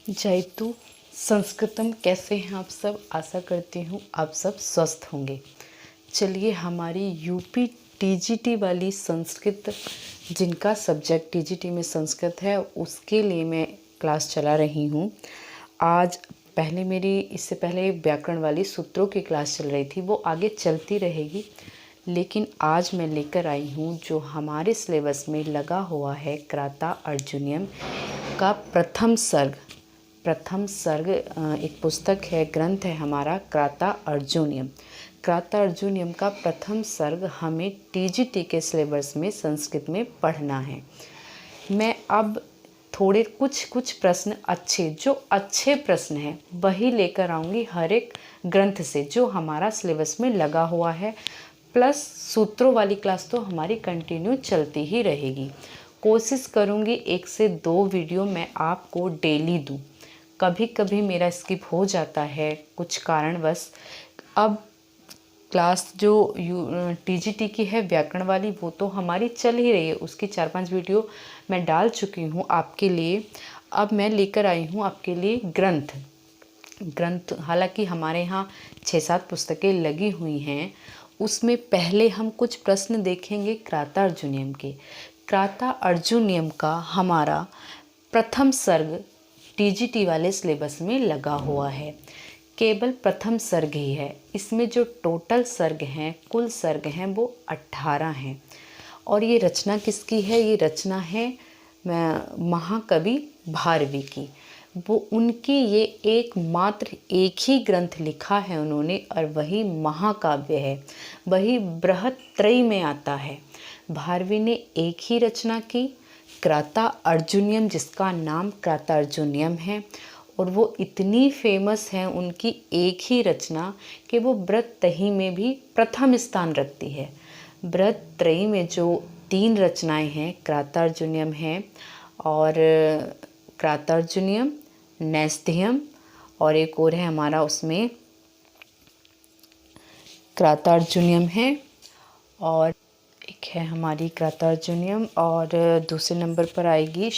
जयतु संस्कृतम। कैसे हैं आप सब? आशा करती हूँ आप सब स्वस्थ होंगे। चलिए, हमारी यूपी टीजीटी वाली संस्कृत, जिनका सब्जेक्ट टीजीटी में संस्कृत है, उसके लिए मैं क्लास चला रही हूँ। आज पहले मेरी इससे पहले व्याकरण वाली सूत्रों की क्लास चल रही थी, वो आगे चलती रहेगी। लेकिन आज मैं लेकर आई हूँ जो हमारे सिलेबस में लगा हुआ है, क्राता अर्जुनियम का प्रथम सर्ग एक पुस्तक है, ग्रंथ है हमारा, क्राता अर्जुनियम। क्राता अर्जुनियम का प्रथम सर्ग हमें टीजीटी के सिलेबस में संस्कृत में पढ़ना है। मैं अब थोड़े कुछ प्रश्न अच्छे प्रश्न हैं वही लेकर आऊँगी हर एक ग्रंथ से जो हमारा सिलेबस में लगा हुआ है। प्लस सूत्रों वाली क्लास तो हमारी कंटिन्यू चलती ही रहेगी। कोशिश करूँगी 1 से 2 वीडियो मैं आपको डेली दूँ। कभी कभी मेरा स्किप हो जाता है कुछ कारणवश। अब क्लास जो टीजीटी की है व्याकरण वाली, वो तो हमारी चल ही रही है, उसकी 4-5 वीडियो मैं डाल चुकी हूँ आपके लिए। अब मैं लेकर आई हूँ आपके लिए ग्रंथ। हालांकि हमारे यहाँ 6-7 पुस्तकें लगी हुई हैं। उसमें पहले हम कुछ प्रश्न देखेंगे क्राता अर्जुनियम के। क्राता अर्जुनियम का हमारा प्रथम सर्ग टीजीटी वाले सिलेबस में लगा हुआ है। केवल प्रथम सर्ग ही है। इसमें जो टोटल सर्ग हैं, कुल सर्ग हैं, वो 18 हैं। और ये रचना किसकी है? ये रचना है महाकवि भारवी की। वो उनकी ये एकमात्र एक ही ग्रंथ लिखा है उन्होंने, और वही महाकाव्य है, वही बृहत्त्रयी में आता है। भारवी ने एक ही रचना की, क्राता अर्जुनियम, जिसका नाम क्राता अर्जुनियम है। और वो इतनी फेमस है उनकी एक ही रचना कि वो बृहत्त्रयी में भी प्रथम स्थान रखती है। बृहत्त्रयी में जो 3 रचनाएं हैं, क्राता अर्जुनियम है, और क्राता अर्जुनियम, नैषधीयम, और एक और है हमारा, उसमें क्राता अर्जुनियम है, और एक है हमारी क्राता अर्जुनियम, और दूसरे नंबर पर आएगी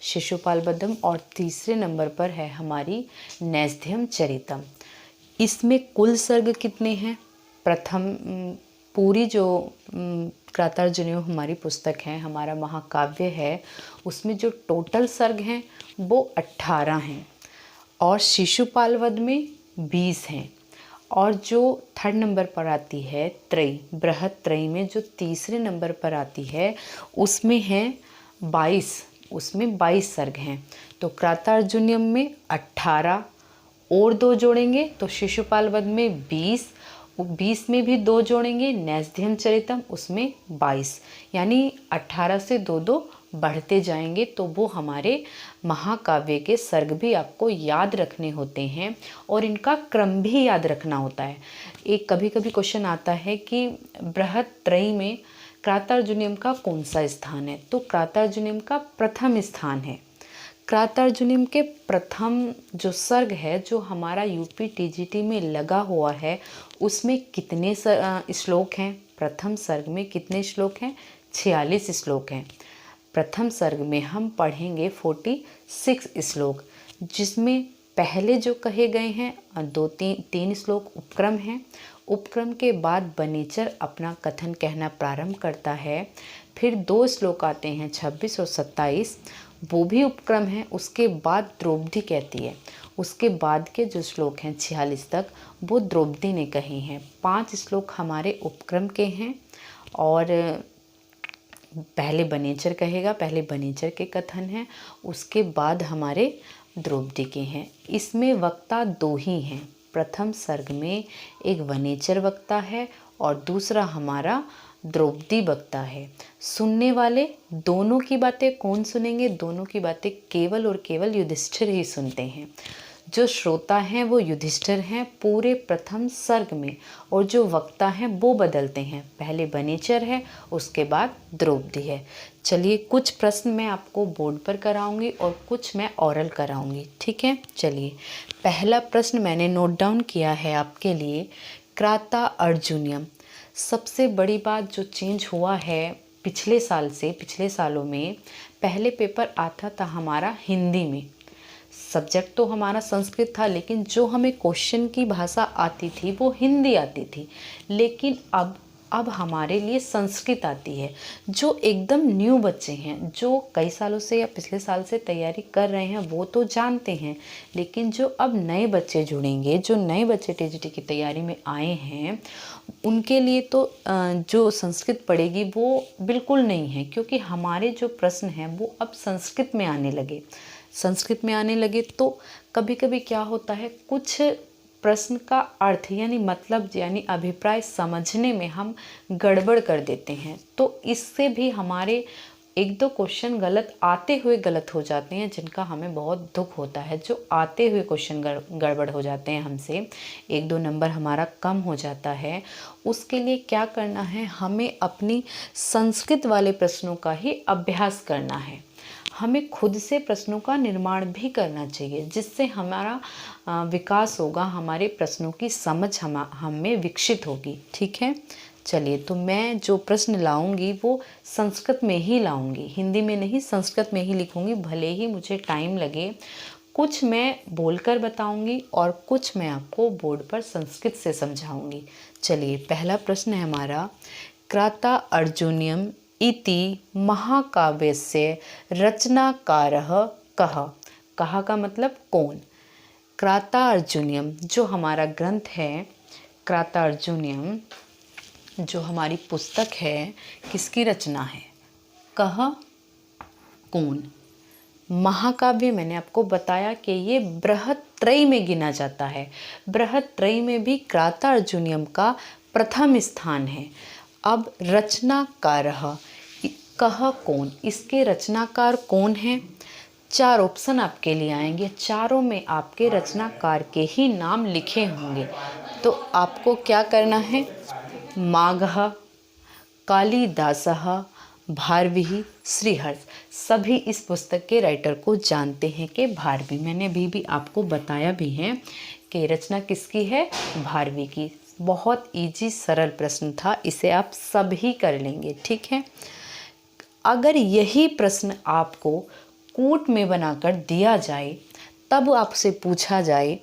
शिशुपालवधम, और तीसरे नंबर पर है हमारी नैषधीयम चरितम। इसमें कुल सर्ग कितने हैं? प्रथम पूरी जो क्राता अर्जुनियम हमारी पुस्तक है, हमारा महाकाव्य है, उसमें जो टोटल सर्ग हैं वो 18 हैं, और शिशुपालवध में 20 हैं। और जो 3rd नंबर पर आती है त्रयी, बृहत्त्रयी में जो तीसरे नंबर पर आती है, उसमें है 22 सर्ग हैं। तो क्राता अर्जुनियम में 18 और 2 जोड़ेंगे तो शिशुपालवध में 20 में भी 2 जोड़ेंगे, नैषधीयम चरितम उसमें 22, यानी 18 से 2 बढ़ते जाएंगे। तो वो हमारे महाकाव्य के सर्ग भी आपको याद रखने होते हैं, और इनका क्रम भी याद रखना होता है। एक कभी कभी क्वेश्चन आता है कि बृहत्त्रयी में क्राता अर्जुनियम का कौन सा स्थान है? तो क्राता अर्जुनियम का प्रथम स्थान है। क्राता अर्जुनियम के प्रथम जो सर्ग है, जो हमारा यूपी टीजीटी में लगा हुआ है, उसमें कितने श्लोक हैं? प्रथम सर्ग में कितने श्लोक हैं? 46 श्लोक हैं। प्रथम सर्ग में हम पढ़ेंगे 46 श्लोक, जिसमें पहले जो कहे गए हैं 3 श्लोक उपक्रम हैं। उपक्रम के बाद बनीचर अपना कथन कहना प्रारंभ करता है। फिर 2 श्लोक आते हैं 26 और 27, वो भी उपक्रम है। उसके बाद द्रौपदी कहती है। उसके बाद के जो श्लोक हैं 46 तक, वो द्रौपदी ने कहे हैं। 5 श्लोक हमारे उपक्रम के हैं, और पहले बनीचर कहेगा, पहले बनीचर के कथन हैं, उसके बाद हमारे द्रौपदी के हैं। इसमें वक्ता 2 ही हैं। प्रथम सर्ग में एक वनेचर वक्ता है और दूसरा हमारा द्रौपदी वक्ता है। सुनने वाले दोनों की बातें कौन सुनेंगे? दोनों की बातें केवल और केवल युधिष्ठिर ही सुनते हैं। जो श्रोता हैं वो युधिष्ठिर हैं पूरे प्रथम सर्ग में, और जो वक्ता हैं वो बदलते हैं। पहले बनीचर है, उसके बाद द्रौपदी है। चलिए, कुछ प्रश्न मैं आपको बोर्ड पर कराऊंगी और कुछ मैं ओरल कराऊंगी, ठीक है? चलिए, पहला प्रश्न मैंने नोट डाउन किया है आपके लिए। क्राता अर्जुनियम, सबसे बड़ी बात जो चेंज हुआ है पिछले साल से, पिछले सालों में पहले पेपर आता था हमारा हिंदी में, सब्जेक्ट तो हमारा संस्कृत था, लेकिन जो हमें क्वेश्चन की भाषा आती थी वो हिंदी आती थी। लेकिन अब हमारे लिए संस्कृत आती है। जो एकदम न्यू बच्चे हैं, जो कई सालों से या पिछले साल से तैयारी कर रहे हैं, वो तो जानते हैं, लेकिन जो अब नए बच्चे जुड़ेंगे, जो नए बच्चे टीजीटी की तैयारी में आए हैं, उनके लिए तो जो संस्कृत पढ़ेगी वो बिल्कुल नहीं है, क्योंकि हमारे जो प्रश्न हैं वो अब संस्कृत में आने लगे। तो कभी कभी क्या होता है, कुछ प्रश्न का अर्थ यानी मतलब यानी अभिप्राय समझने में हम गड़बड़ कर देते हैं। तो इससे भी हमारे एक दो क्वेश्चन आते हुए गलत हो जाते हैं, जिनका हमें बहुत दुख होता है। जो आते हुए क्वेश्चन गड़बड़ हो जाते हैं, हमसे एक दो नंबर हमारा कम हो जाता है। उसके लिए क्या करना है, हमें अपनी संस्कृत वाले प्रश्नों का ही अभ्यास करना है। हमें खुद से प्रश्नों का निर्माण भी करना चाहिए, जिससे हमारा विकास होगा, हमारे प्रश्नों की समझ हमें विकसित होगी। ठीक है, चलिए, तो मैं जो प्रश्न लाऊंगी वो संस्कृत में ही लाऊंगी, हिंदी में नहीं, संस्कृत में ही लिखूंगी, भले ही मुझे टाइम लगे। कुछ मैं बोलकर बताऊंगी और कुछ मैं आपको बोर्ड पर संस्कृत से समझाऊंगी। चलिए, पहला प्रश्न है हमारा, क्राता अर्जुनियम इति महाकाव्यस्य रचनाकारः कः। कः का मतलब कौन। क्राता अर्जुनियम जो हमारा ग्रंथ है, क्राता अर्जुनियम जो हमारी पुस्तक है, किसकी रचना है, कः कौन। महाकाव्य मैंने आपको बताया कि ये बृहत्त्रयी में गिना जाता है। बृहत्त्रयी में भी क्राता अर्जुनियम का प्रथम स्थान है। अब रचनाकारः, कः कौन, इसके रचनाकार कौन है। चार ऑप्शन आपके लिए आएंगे, चारों में आपके रचनाकार के ही नाम लिखे होंगे। तो आपको क्या करना है, माघः, कालिदासः, भारवी, श्रीहर्ष। सभी इस पुस्तक के राइटर को जानते हैं कि भारवी। मैंने अभी भी आपको बताया भी है कि रचना किसकी है, भारवी की। बहुत इजी सरल प्रश्न था, इसे आप सब ही कर लेंगे। ठीक है, अगर यही प्रश्न आपको कूट में बनाकर दिया जाए, तब आपसे पूछा जाए,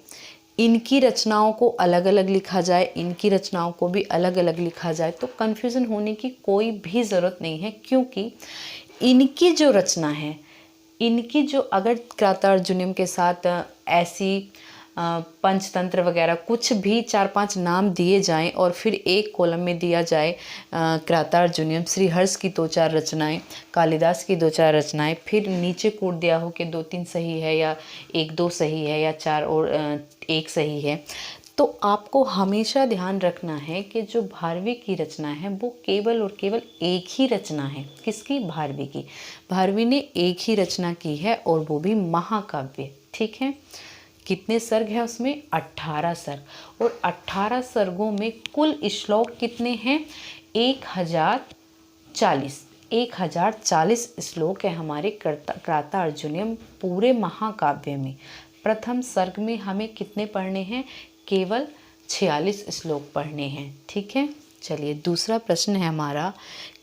इनकी रचनाओं को अलग अलग लिखा जाए, इनकी रचनाओं को भी अलग अलग लिखा जाए, तो कन्फ्यूज़न होने की कोई भी ज़रूरत नहीं है। क्योंकि इनकी जो रचना है, इनकी जो, अगर क्राता अर्जुनियम के साथ ऐसी पंचतंत्र वगैरह कुछ भी 4-5 नाम दिए जाएं और फिर एक कॉलम में दिया जाए क्राता अर्जुनियम, श्रीहर्ष की 2-4 रचनाएं, कालिदास की 2-4 रचनाएं, फिर नीचे कूट दिया हो कि 2-3 सही है या 1-2 सही है या 4 और 1 सही है, तो आपको हमेशा ध्यान रखना है कि जो भारवी की रचना है वो केवल और केवल एक ही रचना है। किसकी, भारवी की। भारवी ने एक ही रचना की है और वो भी महाकाव्य। ठीक है, कितने सर्ग है उसमें, 18 सर्ग। और 18 सर्गों में कुल श्लोक कितने हैं, 1040। 1040 श्लोक है हमारे क्राता अर्जुनियम पूरे महाकाव्य में। प्रथम सर्ग में हमें कितने पढ़ने हैं, केवल 46 श्लोक पढ़ने हैं। ठीक है, चलिए, दूसरा प्रश्न है हमारा,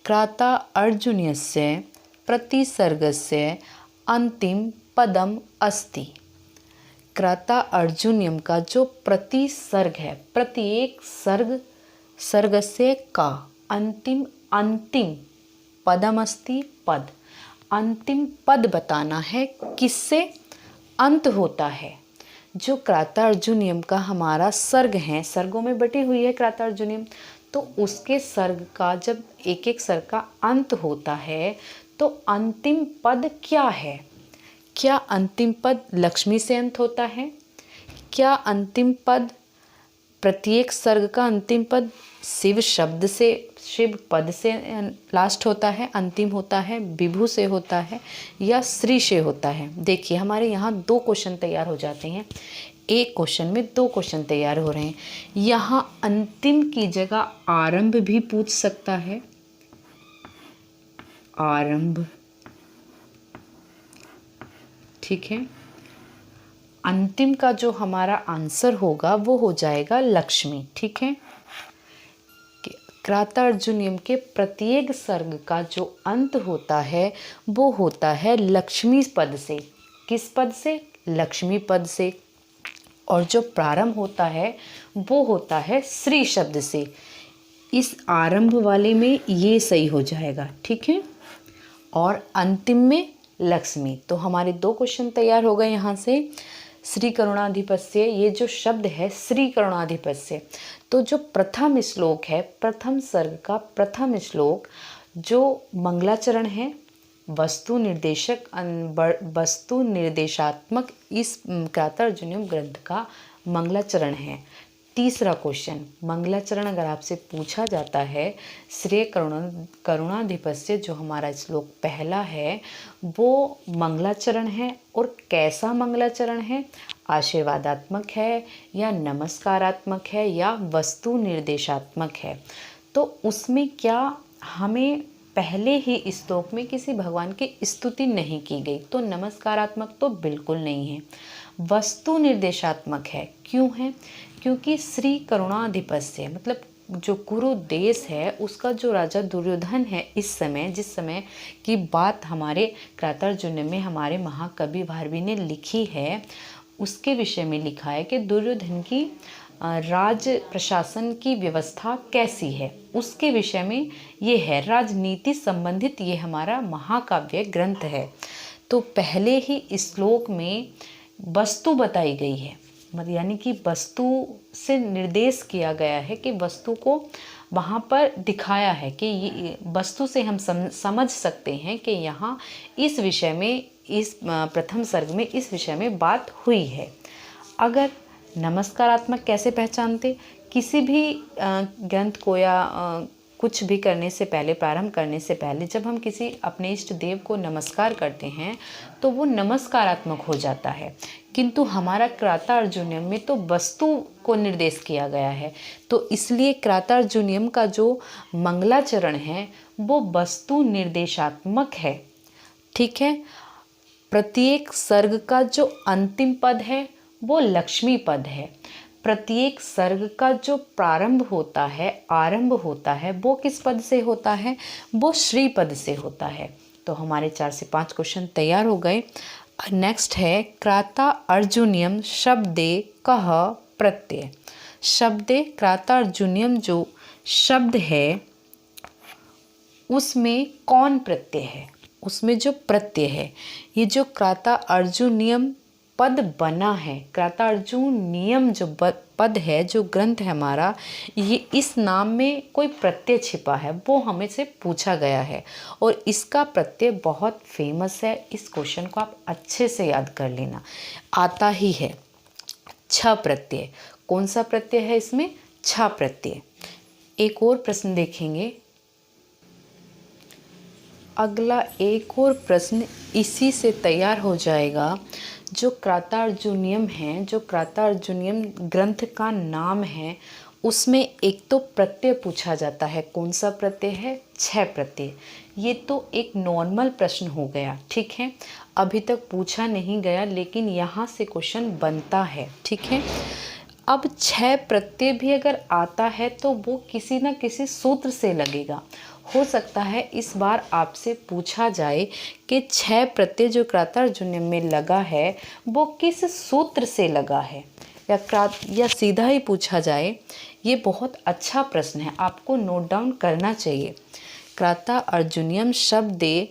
क्राता अर्जुनीयस्य प्रतिसर्गस्य अंतिम पदम अस्ति। क्राता अर्जुनियम का जो प्रतिसर्ग है, प्रत्येक सर्ग से का अंतिम पदमस्ति, पद, अंतिम पद बताना है, किससे अंत होता है। जो क्राता अर्जुनियम का हमारा सर्ग है, सर्गों में बटी हुई है क्राता अर्जुनियम, तो उसके सर्ग का जब एक एक सर्ग का अंत होता है, तो अंतिम पद क्या है। क्या अंतिम पद लक्ष्मी से अंत होता है, क्या अंतिम पद, प्रत्येक सर्ग का अंतिम पद शिव शब्द से, शिव पद से लास्ट होता है, अंतिम होता है, विभु से होता है, या श्री से होता है। देखिए, हमारे यहाँ 2 क्वेश्चन तैयार हो जाते हैं, एक क्वेश्चन में 2 क्वेश्चन तैयार हो रहे हैं। यहाँ अंतिम की जगह आरंभ भी पूछ सकता है, आरंभ। ठीक है, अंतिम का जो हमारा आंसर होगा वो हो जाएगा लक्ष्मी। ठीक है, क्राता अर्जुनियम के प्रत्येक सर्ग का जो अंत होता है वो होता है लक्ष्मी पद से। किस पद से, लक्ष्मी पद से, और जो प्रारंभ होता है वो होता है श्री शब्द से। इस आरंभ वाले में ये सही हो जाएगा, ठीक है, और अंतिम में लक्ष्मी। तो हमारे 2 क्वेश्चन तैयार हो गए यहाँ से। श्री करुणाधिपस्य, ये जो शब्द है श्री करुणाधिपस्य, तो जो प्रथम श्लोक है, प्रथम सर्ग का प्रथम श्लोक जो मंगलाचरण है, वस्तु निर्देशात्मक इस क्रातार्जुनीयम ग्रंथ का मंगलाचरण है। तीसरा क्वेश्चन, मंगलाचरण अगर आपसे पूछा जाता है, श्रेय करुणाधिपस्य जो हमारा श्लोक पहला है वो मंगलाचरण है, और कैसा मंगलाचरण है, आशीर्वादात्मक है या नमस्कारात्मक है या वस्तु निर्देशात्मक है। तो उसमें क्या हमें पहले ही इस श्लोक में किसी भगवान की स्तुति नहीं की गई, तो नमस्कारात्मक तो बिल्कुल नहीं है। वस्तु निर्देशात्मक है, क्यों है, क्योंकि श्री करुणाधिपस्य मतलब जो कुरु देश है उसका जो राजा दुर्योधन है, इस समय जिस समय की बात हमारे क्रातार्जुनीयम में हमारे महाकवि भारवी ने लिखी है, उसके विषय में लिखा है कि दुर्योधन की राज प्रशासन की व्यवस्था कैसी है, उसके विषय में ये है, राजनीति संबंधित ये हमारा महाकाव्य ग्रंथ है। तो पहले ही इस श्लोक में वस्तु बताई गई है, यानी कि वस्तु से निर्देश किया गया है कि वस्तु को वहाँ पर दिखाया है कि ये वस्तु से हम समझ सकते हैं कि यहाँ इस विषय में, इस प्रथम सर्ग में इस विषय में बात हुई है। अगर नमस्कारात्मक कैसे पहचानते, किसी भी ग्रंथ को या कुछ भी करने से पहले, प्रारंभ करने से पहले जब हम किसी अपने इष्ट देव को नमस्कार करते हैं तो वो नमस्कारात्मक हो जाता है, किंतु हमारा क्रातार्जुनीयम में तो वस्तु को निर्देश किया गया है, तो इसलिए क्रातार्जुनीयम का जो मंगलाचरण है वो वस्तु निर्देशात्मक है, ठीक है। प्रत्येक सर्ग का जो अंतिम पद है वो लक्ष्मी पद है। प्रत्येक सर्ग का जो प्रारंभ होता है, आरंभ होता है, वो किस पद से होता है, वो श्री पद से होता है। तो हमारे 4 से 5 क्वेश्चन तैयार हो गए। नेक्स्ट है क्रातार्जुनीयम शब्दे कह प्रत्यय। शब्दे क्रातार्जुनीयम जो शब्द है उसमें कौन प्रत्यय है, उसमें जो प्रत्यय है, ये जो क्रातार्जुनीयम पद बना है, क्रातार्जुनीयम जो पद है, जो ग्रंथ है हमारा, ये इस नाम में कोई प्रत्यय छिपा है, वो हमें से पूछा गया है और इसका प्रत्यय बहुत फेमस है। इस क्वेश्चन को आप अच्छे से याद कर लेना, आता ही है छ प्रत्यय। कौन सा प्रत्यय है इसमें, छ प्रत्यय। एक और प्रश्न देखेंगे, अगला एक और प्रश्न इसी से तैयार हो जाएगा। जो क्रातार्जुनीयम है, जो क्रातार्जुनीयम ग्रंथ का नाम है, उसमें एक तो प्रत्यय पूछा जाता है। कौन सा प्रत्यय है, छ प्रत्यय। ये तो एक नॉर्मल प्रश्न हो गया, ठीक है, अभी तक पूछा नहीं गया लेकिन यहाँ से क्वेश्चन बनता है, ठीक है। अब छ प्रत्यय भी अगर आता है तो वो किसी न किसी सूत्र से लगेगा। हो सकता है इस बार आपसे पूछा जाए कि छ प्रत्यय जो क्रातार्जुनीयम में लगा है वो किस सूत्र से लगा है, या सीधा ही पूछा जाए। ये बहुत अच्छा प्रश्न है, आपको नोट डाउन करना चाहिए। क्रातार्जुनीयम शब्दे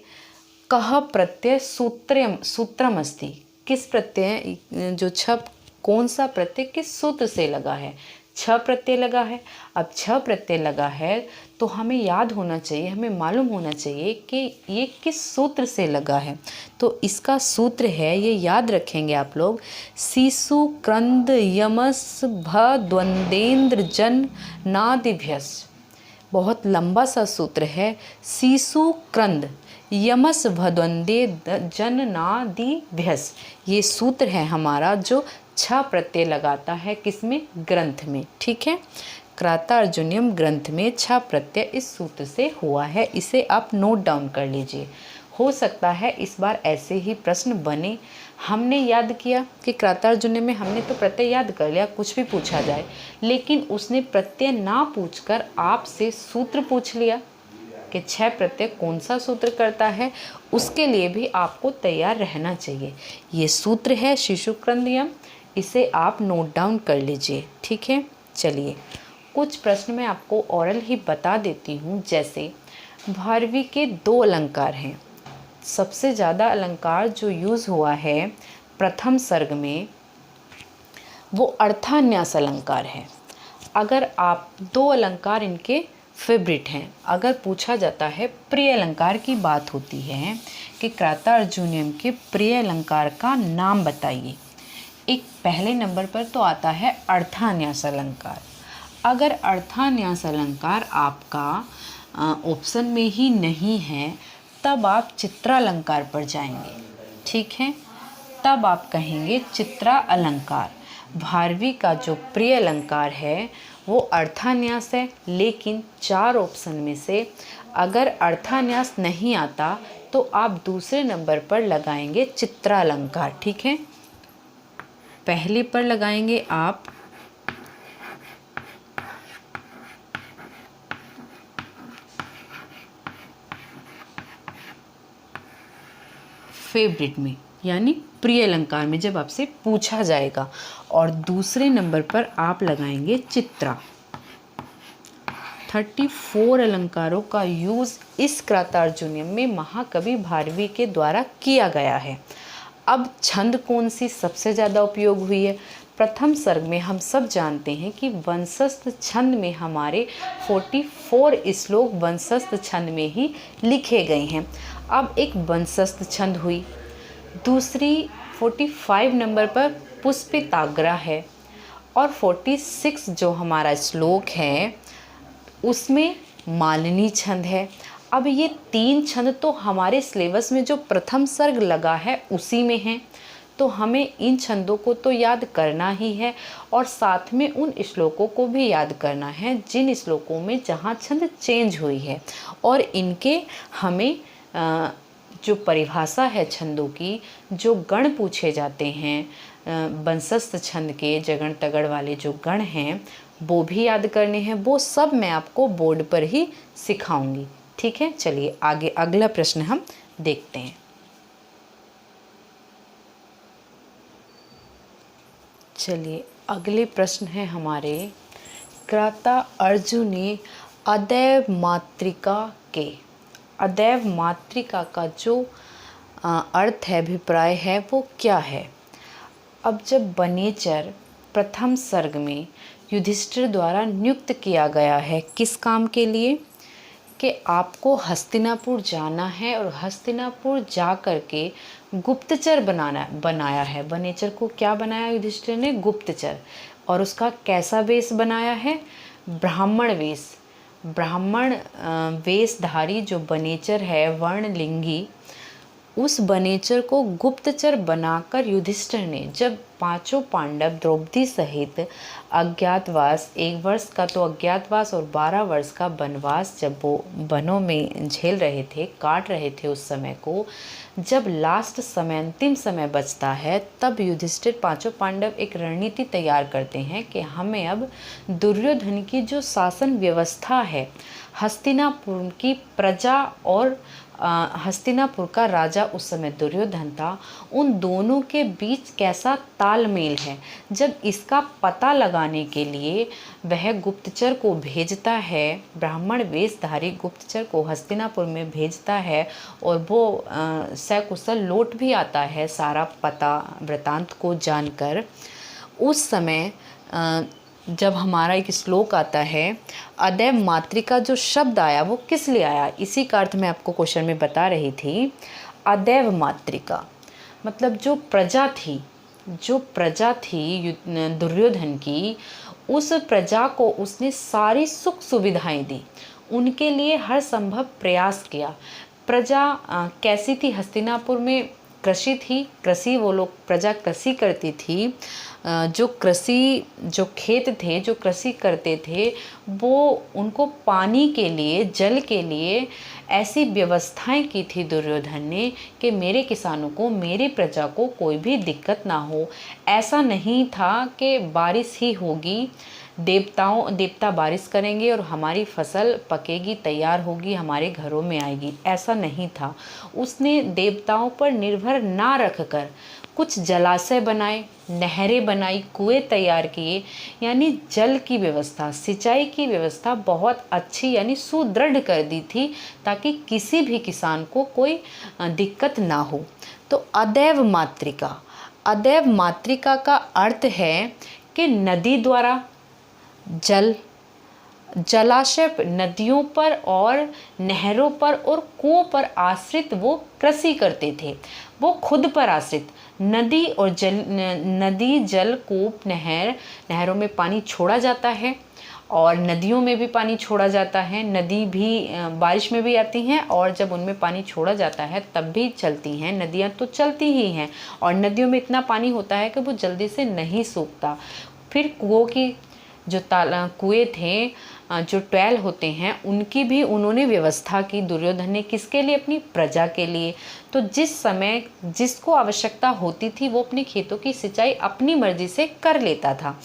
कह प्रत्यय सूत्रम अस्ति। किस प्रत्यय जो छ, कौन सा प्रत्यय किस सूत्र से लगा है, छ प्रत्यय लगा है। अब छ प्रत्यय लगा है तो हमें याद होना चाहिए, हमें मालूम होना चाहिए कि ये किस सूत्र से लगा है। तो इसका सूत्र है, ये याद रखेंगे आप लोग, सीसु क्रंद यमस भ द्वंदेन्द्र जन नादिभ्यस। बहुत लंबा सा सूत्र है, सीसु क्रंद यमस भद्वंदे जन नादिभ्यस। ये सूत्र है हमारा जो छ प्रत्यय लगाता है किसमें, ग्रंथ में, ठीक है। क्रातार्जुनीयम ग्रंथ में छ प्रत्यय इस सूत्र से हुआ है, इसे आप नोट डाउन कर लीजिए। हो सकता है इस बार ऐसे ही प्रश्न बने। हमने याद किया कि क्रातार्जुनीयम में हमने तो प्रत्यय याद कर लिया, कुछ भी पूछा जाए, लेकिन उसने प्रत्यय ना पूछकर आपसे सूत्र पूछ लिया के 6 प्रत्यय कौन सा सूत्र करता है, उसके लिए भी आपको तैयार रहना चाहिए। ये सूत्र है शिशुक्रंद नियम, इसे आप नोट डाउन कर लीजिए, ठीक है। चलिए कुछ प्रश्न मैं आपको ओरल ही बता देती हूँ। जैसे भारवी के 2 अलंकार हैं। सबसे ज़्यादा अलंकार जो यूज़ हुआ है प्रथम सर्ग में वो अर्थान्यास अलंकार है। अगर आप 2 अलंकार इनके फेवरेट हैं, अगर पूछा जाता है प्रिय अलंकार की बात होती है कि क्राता अर्जुनियम के प्रिय अलंकार का नाम बताइए, एक पहले नंबर पर तो आता है अर्थान्यास अलंकार। अगर अर्थान्यास अलंकार आपका ऑप्शन में ही नहीं है तब आप चित्रालंकार पर जाएंगे, ठीक है। तब आप कहेंगे चित्रा अलंकार। भारवी का जो प्रिय अलंकार है वो अर्थान्यास है, लेकिन 4 ऑप्शन में से अगर अर्थान्यास नहीं आता तो आप दूसरे नंबर पर लगाएंगे चित्रा अलंकार, ठीक है। पहले पर लगाएंगे आप फेवरेट में, यानी प्रिय अलंकार में जब आपसे पूछा जाएगा, और दूसरे नंबर पर आप लगाएंगे चित्रा। 34 अलंकारों का यूज इस क्रातार्जुनीयम में महाकवि भारवी के द्वारा किया गया है। अब छंद कौन सी सबसे ज़्यादा उपयोग हुई है? प्रथम सर्ग में हम सब जानते हैं कि वंशस्थ छंद में हमारे 44 श्लोक वंशस्थ छंद में ही लिखे गए हैं। अब एक वंशस्थ छंद हुई, दूसरी 45 नंबर पर पुष्पिताग्रा है, और 46 जो हमारा श्लोक है उसमें मालिनी छंद है। अब ये 3 छंद तो हमारे सिलेबस में जो प्रथम सर्ग लगा है उसी में है, तो हमें इन छंदों को तो याद करना ही है, और साथ में उन श्लोकों को भी याद करना है जिन श्लोकों में जहाँ छंद चेंज हुई है, और इनके हमें जो परिभाषा है छंदों की, जो गण पूछे जाते हैं वंशस्थ छंद के, जगण तगड़ वाले जो गण हैं वो भी याद करने हैं। वो सब मैं आपको बोर्ड पर ही सिखाऊंगी, ठीक है। चलिए आगे अगला प्रश्न हम देखते हैं। चलिए अगले प्रश्न है हमारे, क्राता अर्जुने अदैव मातृका के, अदैव मातृका का जो अर्थ है, अभिप्राय है, वो क्या है? अब जब बनेचर प्रथम सर्ग में युधिष्ठिर द्वारा नियुक्त किया गया है किस काम के लिए, कि आपको हस्तिनापुर जाना है और हस्तिनापुर जा कर के गुप्तचर बनाया है। बनेचर को क्या बनाया युधिष्ठिर ने? गुप्तचर। और उसका कैसा वेश बनाया है? ब्राह्मण वेश। ब्राह्मण वेशधारी जो बनेचर है वर्णलिंगी, उस बनेचर को गुप्तचर बनाकर युधिष्ठिर ने जब 5 पांडव द्रौपदी सहित अज्ञातवास, 1 वर्ष का तो अज्ञातवास और 12 वर्ष का वनवास जब वो वनों में झेल रहे थे, काट रहे थे, उस समय को जब लास्ट समय, अंतिम समय बचता है, तब युधिष्ठिर 5 पांडव एक रणनीति तैयार करते हैं कि हमें अब दुर्योधन की जो शासन व्यवस्था है, हस्तिनापुर की प्रजा और हस्तिनापुर का राजा उस समय दुर्योधन था, उन दोनों के बीच कैसा तालमेल है, जब इसका पता लगाने के लिए वह गुप्तचर को भेजता है, ब्राह्मण वेशधारी गुप्तचर को हस्तिनापुर में भेजता है, और वो सकुशल लौट भी आता है सारा पता वृतांत को जानकर। उस समय जब हमारा एक श्लोक आता है, अदैव मातृका जो शब्द आया वो किस लिए आया, इसी का अर्थ मैं आपको क्वेश्चन में बता रही थी। अदैव मातृका मतलब जो प्रजा थी दुर्योधन की, उस प्रजा को उसने सारी सुख सुविधाएं दी, उनके लिए हर संभव प्रयास किया। प्रजा कैसी थी? हस्तिनापुर में कृषि थी, कृषि, वो लोग प्रजा कृषि करती थी। जो खेत थे, जो कृषि करते थे, वो उनको पानी के लिए, जल के लिए ऐसी व्यवस्थाएं की थी दुर्योधन ने कि मेरे किसानों को, मेरी प्रजा को कोई भी दिक्कत ना हो। ऐसा नहीं था कि बारिश ही होगी, देवता बारिश करेंगे और हमारी फसल पकेगी, तैयार होगी, हमारे घरों में आएगी। ऐसा नहीं था। उसने देवताओं पर निर्भर ना रखकर कुछ जलाशय बनाए, नहरें बनाई, कुएं तैयार किए, यानी जल की व्यवस्था, सिंचाई की व्यवस्था बहुत अच्छी यानी सुदृढ़ कर दी थी, ताकि किसी भी किसान को कोई दिक्कत ना हो। तो अदैव मातृका, अदैव मातृका का अर्थ है कि नदी द्वारा जलाशय, नदियों पर और नहरों पर और कुओं पर आश्रित वो कृषि करते थे। वो खुद पर आश्रित, नदी जल, कूप, नहरों में पानी छोड़ा जाता है और नदियों में भी पानी छोड़ा जाता है। नदी भी बारिश में भी आती हैं और जब उनमें पानी छोड़ा जाता है तब भी चलती हैं। नदियाँ तो चलती ही हैं और नदियों में इतना पानी होता है कि वो जल्दी से नहीं सूखता। फिर कुओं की जो कुएँ थे, जो ट्वेल होते हैं, उनकी भी उन्होंने व्यवस्था की दुर्योधन ने। किसके लिए? अपनी प्रजा के लिए। तो जिस समय जिसको आवश्यकता होती थी वो अपने खेतों की सिंचाई अपनी मर्जी से कर लेता था।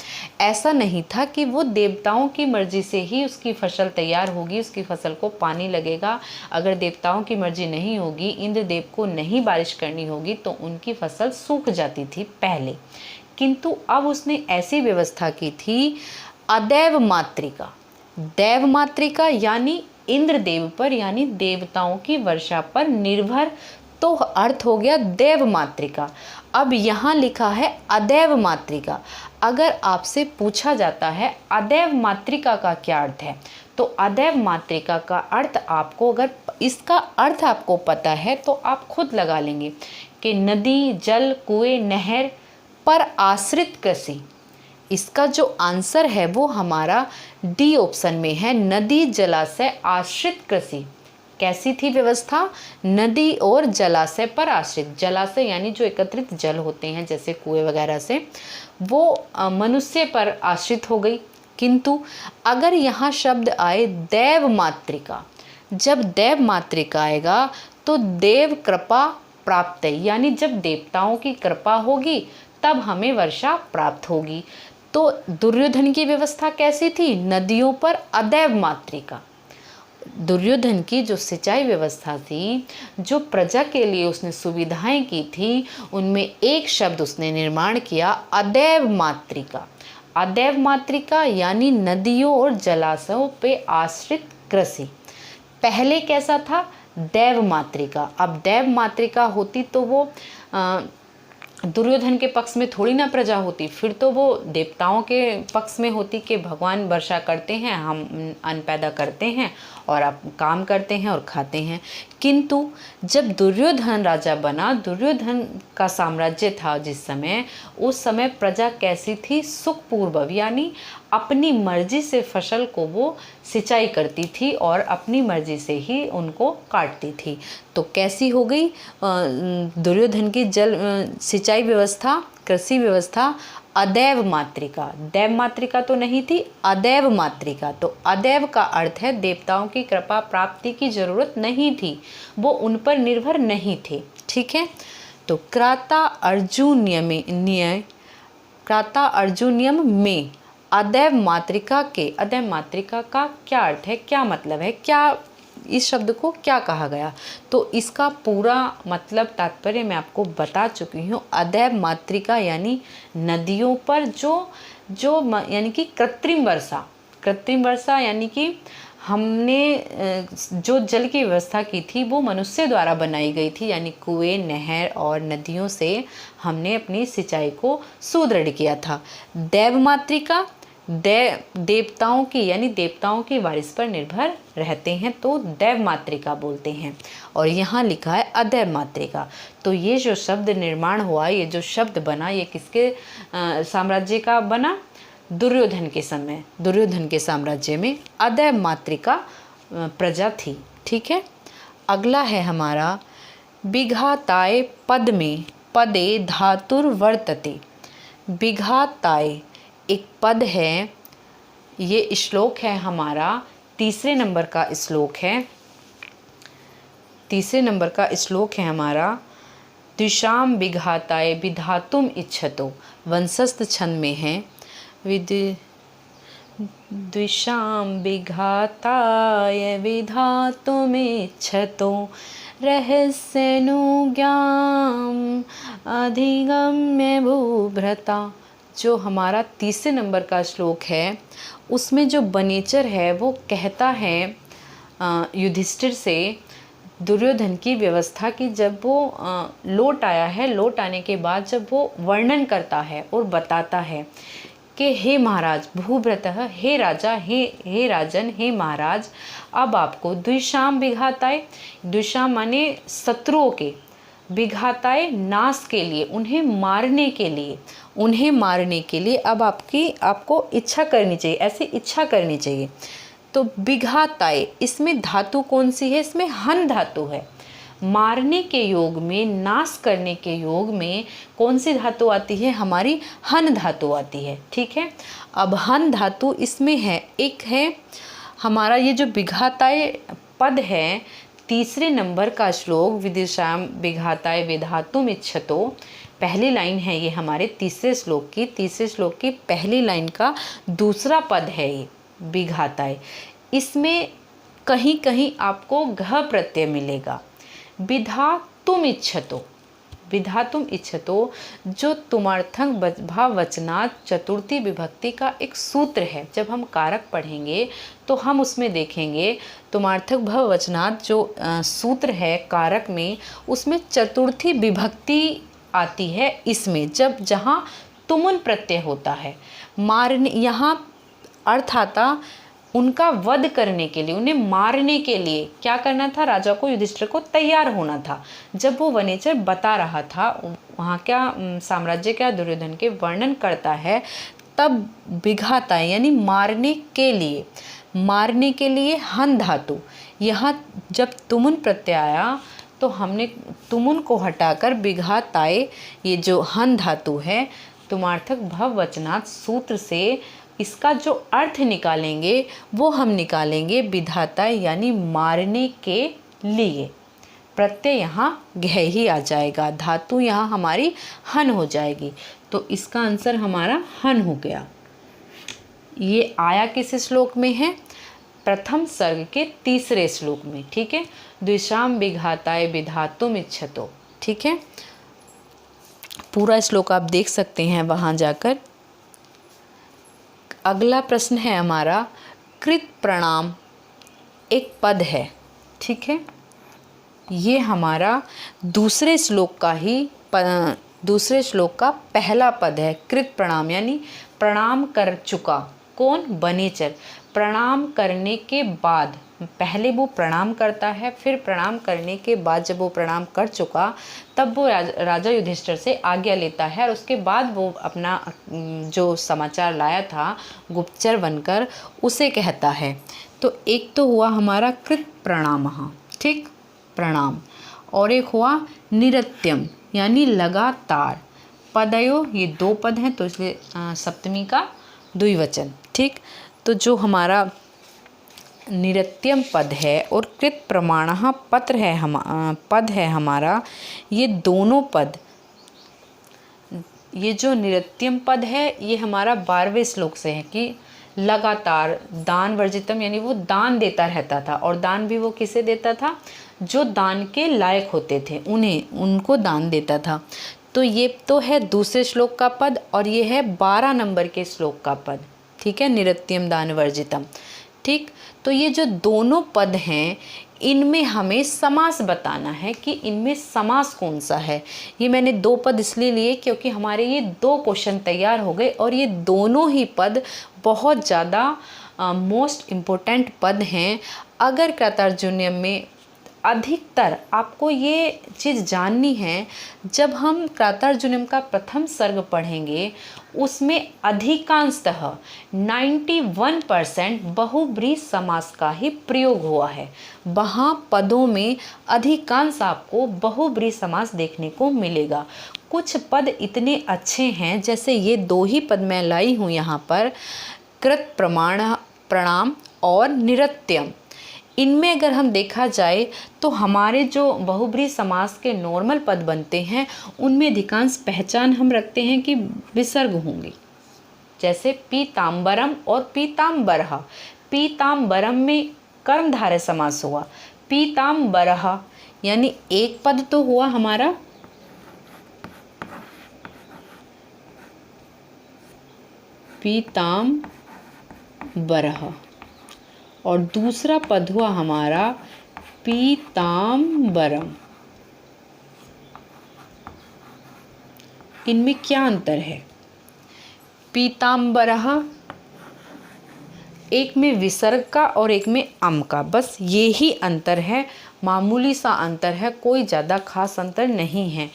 ऐसा नहीं था कि वो देवताओं की मर्जी से ही उसकी फसल तैयार होगी, उसकी फसल को पानी लगेगा। अगर देवताओं की मर्जी नहीं होगी, इंद्रदेव को नहीं बारिश करनी होगी, तो उनकी फसल सूख जाती थी पहले। किंतु अब उसने ऐसी व्यवस्था की थी अदैव मातृका। दैव मातृका यानी इंद्रदेव पर, यानी देवताओं की वर्षा पर निर्भर, तो अर्थ हो गया देव मातृका। अब यहाँ लिखा है अदैव मातृका। अगर आपसे पूछा जाता है अदैव मातृका का क्या अर्थ है, तो अदैव मातृका का अर्थ आपको, अगर इसका अर्थ आपको पता है तो आप खुद लगा लेंगे कि नदी, जल, कुएं, नहर पर आश्रित कृषि। इसका जो आंसर है वो हमारा डी ऑप्शन में है, नदी जलाशय आश्रित कृषि। कैसी थी व्यवस्था? नदी और जलाशय पर आश्रित। जलाशय यानी जो एकत्रित जल होते हैं जैसे कुएं वगैरह से, वो मनुष्य पर आश्रित हो गई। किंतु अगर यहाँ शब्द आए दैव मातृका, जब दैव मातृका आएगा तो देव कृपा प्राप्त है, यानी जब देवताओं की कृपा होगी तब हमें वर्षा प्राप्त होगी। तो दुर्योधन की व्यवस्था कैसी थी? नदियों पर अदैव मातृका। दुर्योधन की जो सिंचाई व्यवस्था थी, जो प्रजा के लिए उसने सुविधाएं की थी, उनमें एक शब्द उसने निर्माण किया, अदैव मातृका। अदैव मातृका यानी नदियों और जलाशयों पे आश्रित कृषि। पहले कैसा था? दैव मातृका। अब दैव मातृका होती तो वो दुर्योधन के पक्ष में थोड़ी ना प्रजा होती, फिर तो वो देवताओं के पक्ष में होती कि भगवान वर्षा करते हैं, हम अन्न पैदा करते हैं और आप काम करते हैं और खाते हैं। किंतु जब दुर्योधन राजा बना, दुर्योधन का साम्राज्य था जिस समय, उस समय प्रजा कैसी थी? सुखपूर्वक, यानी अपनी मर्जी से फसल को वो सिंचाई करती थी और अपनी मर्जी से ही उनको काटती थी। तो कैसी हो गई दुर्योधन की सिंचाई व्यवस्था, कृषि व्यवस्था? अदैव मातृका। दैव मातृका तो नहीं थी, अदैव मातृका। तो अदैव का अर्थ है देवताओं की कृपा प्राप्ति की जरूरत नहीं थी, वो उन पर निर्भर नहीं थे। ठीक है, तो क्राता अर्जुनियम में अदैव मातृका का क्या अर्थ है, क्या मतलब है, क्या इस शब्द को क्या कहा गया? तो इसका पूरा मतलब, तात्पर्य मैं आपको बता चुकी हूँ। अदैव मातृका यानी नदियों पर जो यानी कि कृत्रिम वर्षा यानी कि हमने जो जल की व्यवस्था की थी वो मनुष्य द्वारा बनाई गई थी, यानी कुएं, नहर और नदियों से हमने अपनी सिंचाई को सुदृढ़ किया था। दैव मातृका देवताओं की, यानी देवताओं की बारिश पर निर्भर रहते हैं तो दैव मातृका बोलते हैं। और यहाँ लिखा है अदैव मातृका। तो ये जो शब्द निर्माण हुआ, ये जो शब्द बना, ये किसके साम्राज्य का बना? दुर्योधन के समय, दुर्योधन के साम्राज्य में अदैव मातृका प्रजा थी। ठीक है, अगला है हमारा विघाताय पद में पदे धातुर्वर्तते। विघाताय एक पद है, ये श्लोक है हमारा, तीसरे नंबर का श्लोक है हमारा। द्विषाम विघाताय विधातुम इच्छतो, वंशस्थ छंद में है। द्विषां विघाताय विधातुमिच्छतो रहस्यनुज्ञाम् अधिगम्य भूभृता। जो हमारा तीसरे नंबर का श्लोक है उसमें जो बनेचर है वो कहता है युधिष्ठिर से दुर्योधन की व्यवस्था की। जब वो लौट आया है, लौट आने के बाद जब वो वर्णन करता है और बताता है कि हे महाराज भूभृतः, हे राजा, हे राजन, हे महाराज, अब आपको द्विषाम विघाताय, द्विषाम माने शत्रुओं के, विघाताय नाश के लिए, उन्हें मारने के लिए, उन्हें मारने के लिए अब आपको इच्छा करनी चाहिए, ऐसी इच्छा करनी चाहिए। तो विघाताय, इसमें धातु कौन सी है? इसमें हन धातु है। मारने के योग में, नाश करने के योग में कौन सी धातु आती है? हमारी हन धातु आती है। ठीक है, अब हन धातु इसमें है, एक है हमारा ये जो विघाताय पद है, तीसरे नंबर का श्लोक, विदिशाम विघाताय विधातुमिच्छतो, पहली लाइन है ये हमारे तीसरे श्लोक की पहली लाइन का दूसरा पद है ये विघाताय। इसमें कहीं कहीं आपको घ प्रत्यय मिलेगा। विधातुम इच्छतो, विधातुम इच्छतो जो तुमार्थक भाववचनात् चतुर्थी विभक्ति का एक सूत्र है। जब हम कारक पढ़ेंगे तो हम उसमें देखेंगे तुमार्थक भाववचनात् जो सूत्र है कारक में, उसमें चतुर्थी विभक्ति आती है। इसमें जहाँ तुमुन प्रत्यय होता है, मारने, यहाँ अर्थ आता उनका वध करने के लिए, उन्हें मारने के लिए क्या करना था? राजा को, युधिष्ठिर को तैयार होना था। जब वो वनेचर बता रहा था, वहाँ क्या साम्राज्य क्या दुर्योधन के वर्णन करता है, तब विघाताय यानी मारने के लिए हन धातु, यहाँ जब तुमुन प्रत्यय आया तो हमने तुमुन को हटाकर विघाताय, ये जो हन धातु है, तुमार्थक भववचनात् सूत्र से इसका जो अर्थ निकालेंगे वो हम निकालेंगे विधाताय यानी मारने के लिए। प्रत्यय यहाँ घ ही आ जाएगा, धातु यहाँ हमारी हन हो जाएगी। तो इसका आंसर हमारा हन हो गया। ये आया किस श्लोक में है? प्रथम सर्ग के तीसरे श्लोक में। ठीक है, द्विषाम विघाताय विधातुमिच्छतो। ठीक है, पूरा श्लोक आप देख सकते हैं वहाँ जाकर। अगला प्रश्न है हमारा कृत प्रणाम, एक पद है। ठीक है, ये हमारा दूसरे श्लोक का पहला पद है। कृत प्रणाम यानी प्रणाम कर चुका। कौन? बनेचर। प्रणाम करने के बाद, पहले वो प्रणाम करता है, फिर प्रणाम करने के बाद जब वो प्रणाम कर चुका तब वो राजा युधिष्ठिर से आज्ञा लेता है और उसके बाद वो अपना जो समाचार लाया था गुप्तचर बनकर उसे कहता है। तो एक तो हुआ हमारा कृत प्रणामः, ठीक, प्रणाम, और एक हुआ निरत्यम यानी लगातार। पदयो, ये दो पद हैं तो इसलिए सप्तमी का द्विवचन। ठीक, तो जो हमारा निरत्यम पद है और कृत प्रमाणः पद है हमारा, ये दोनों पद, ये जो निरत्यम पद है ये हमारा 12वें श्लोक से है कि लगातार दान वर्जितम यानी वो दान देता रहता था। और दान भी वो किसे देता था? जो दान के लायक होते थे उनको दान देता था। तो ये तो है दूसरे श्लोक का पद और ये है 12 नंबर के श्लोक का पद। ठीक है, निरत्यम दान वर्जितम। ठीक, तो ये जो दोनों पद हैं इनमें हमें समास बताना है कि इनमें समास कौन सा है। ये मैंने दो पद इसलिए लिए क्योंकि हमारे ये दो क्वेश्चन तैयार हो गए और ये दोनों ही पद बहुत ज़्यादा मोस्ट इम्पोर्टेंट पद हैं। अगर कृतार्जुनीयम में अधिकतर आपको ये चीज़ जाननी है, जब हम कृतार्जुनीयम का प्रथम सर्ग पढ़ेंगे उसमें अधिकांशतः 91% बहुब्रीहि समास का ही प्रयोग हुआ है। वहाँ पदों में अधिकांश आपको बहुब्रीहि समास देखने को मिलेगा। कुछ पद इतने अच्छे हैं, जैसे ये दो ही पद मैं लाई हूँ यहाँ पर, कृत प्रणाम और निरत्यम। इनमें अगर हम देखा जाए तो हमारे जो बहुब्रीहि समास के नॉर्मल पद बनते हैं उनमें अधिकांश पहचान हम रखते हैं कि विसर्ग होंगे। जैसे पीताम्बरम और पीताम्बरः। पीताम्बरम में कर्मधारय समास हुआ, पीताम्बरः यानी एक पद तो हुआ हमारा पीताम्बरः और दूसरा पद हुआ हमारा पीताम्बरम। इनमें क्या अंतर है? पीताम्बरः एक में विसर्ग का और एक में अम का, बस ये ही अंतर है, मामूली सा अंतर है, कोई ज़्यादा खास अंतर नहीं है।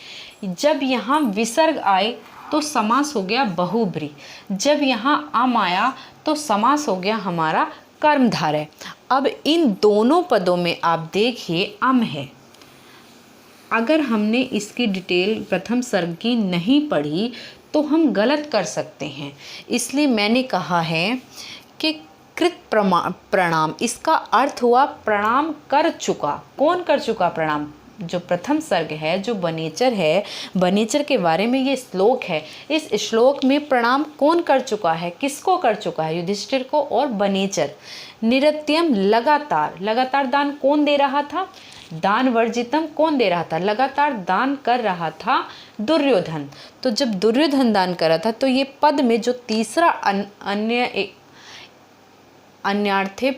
जब यहाँ विसर्ग आए तो समास हो गया बहुब्री, जब यहाँ अम आया तो समास हो गया हमारा कर्मधारय। अब इन दोनों पदों में आप देखिए अम है। अगर हमने इसकी डिटेल प्रथम सर्ग की नहीं पढ़ी तो हम गलत कर सकते हैं, इसलिए मैंने कहा है कि कृत प्रणाम, इसका अर्थ हुआ प्रणाम कर चुका। कौन कर चुका प्रणाम? जो प्रथम सर्ग है, जो बनेचर है, बनेचर के बारे में ये श्लोक है। इस श्लोक में प्रणाम कौन कर चुका है, किसको कर चुका है? युधिष्ठिर को और बनेचर। निरत्यम लगातार, लगातार दान कौन दे रहा था? दान वर्जितम कौन दे रहा था? लगातार दान कर रहा था दुर्योधन। तो जब दुर्योधन दान कर रहा था तो ये पद में जो तीसरा अन्यार्थे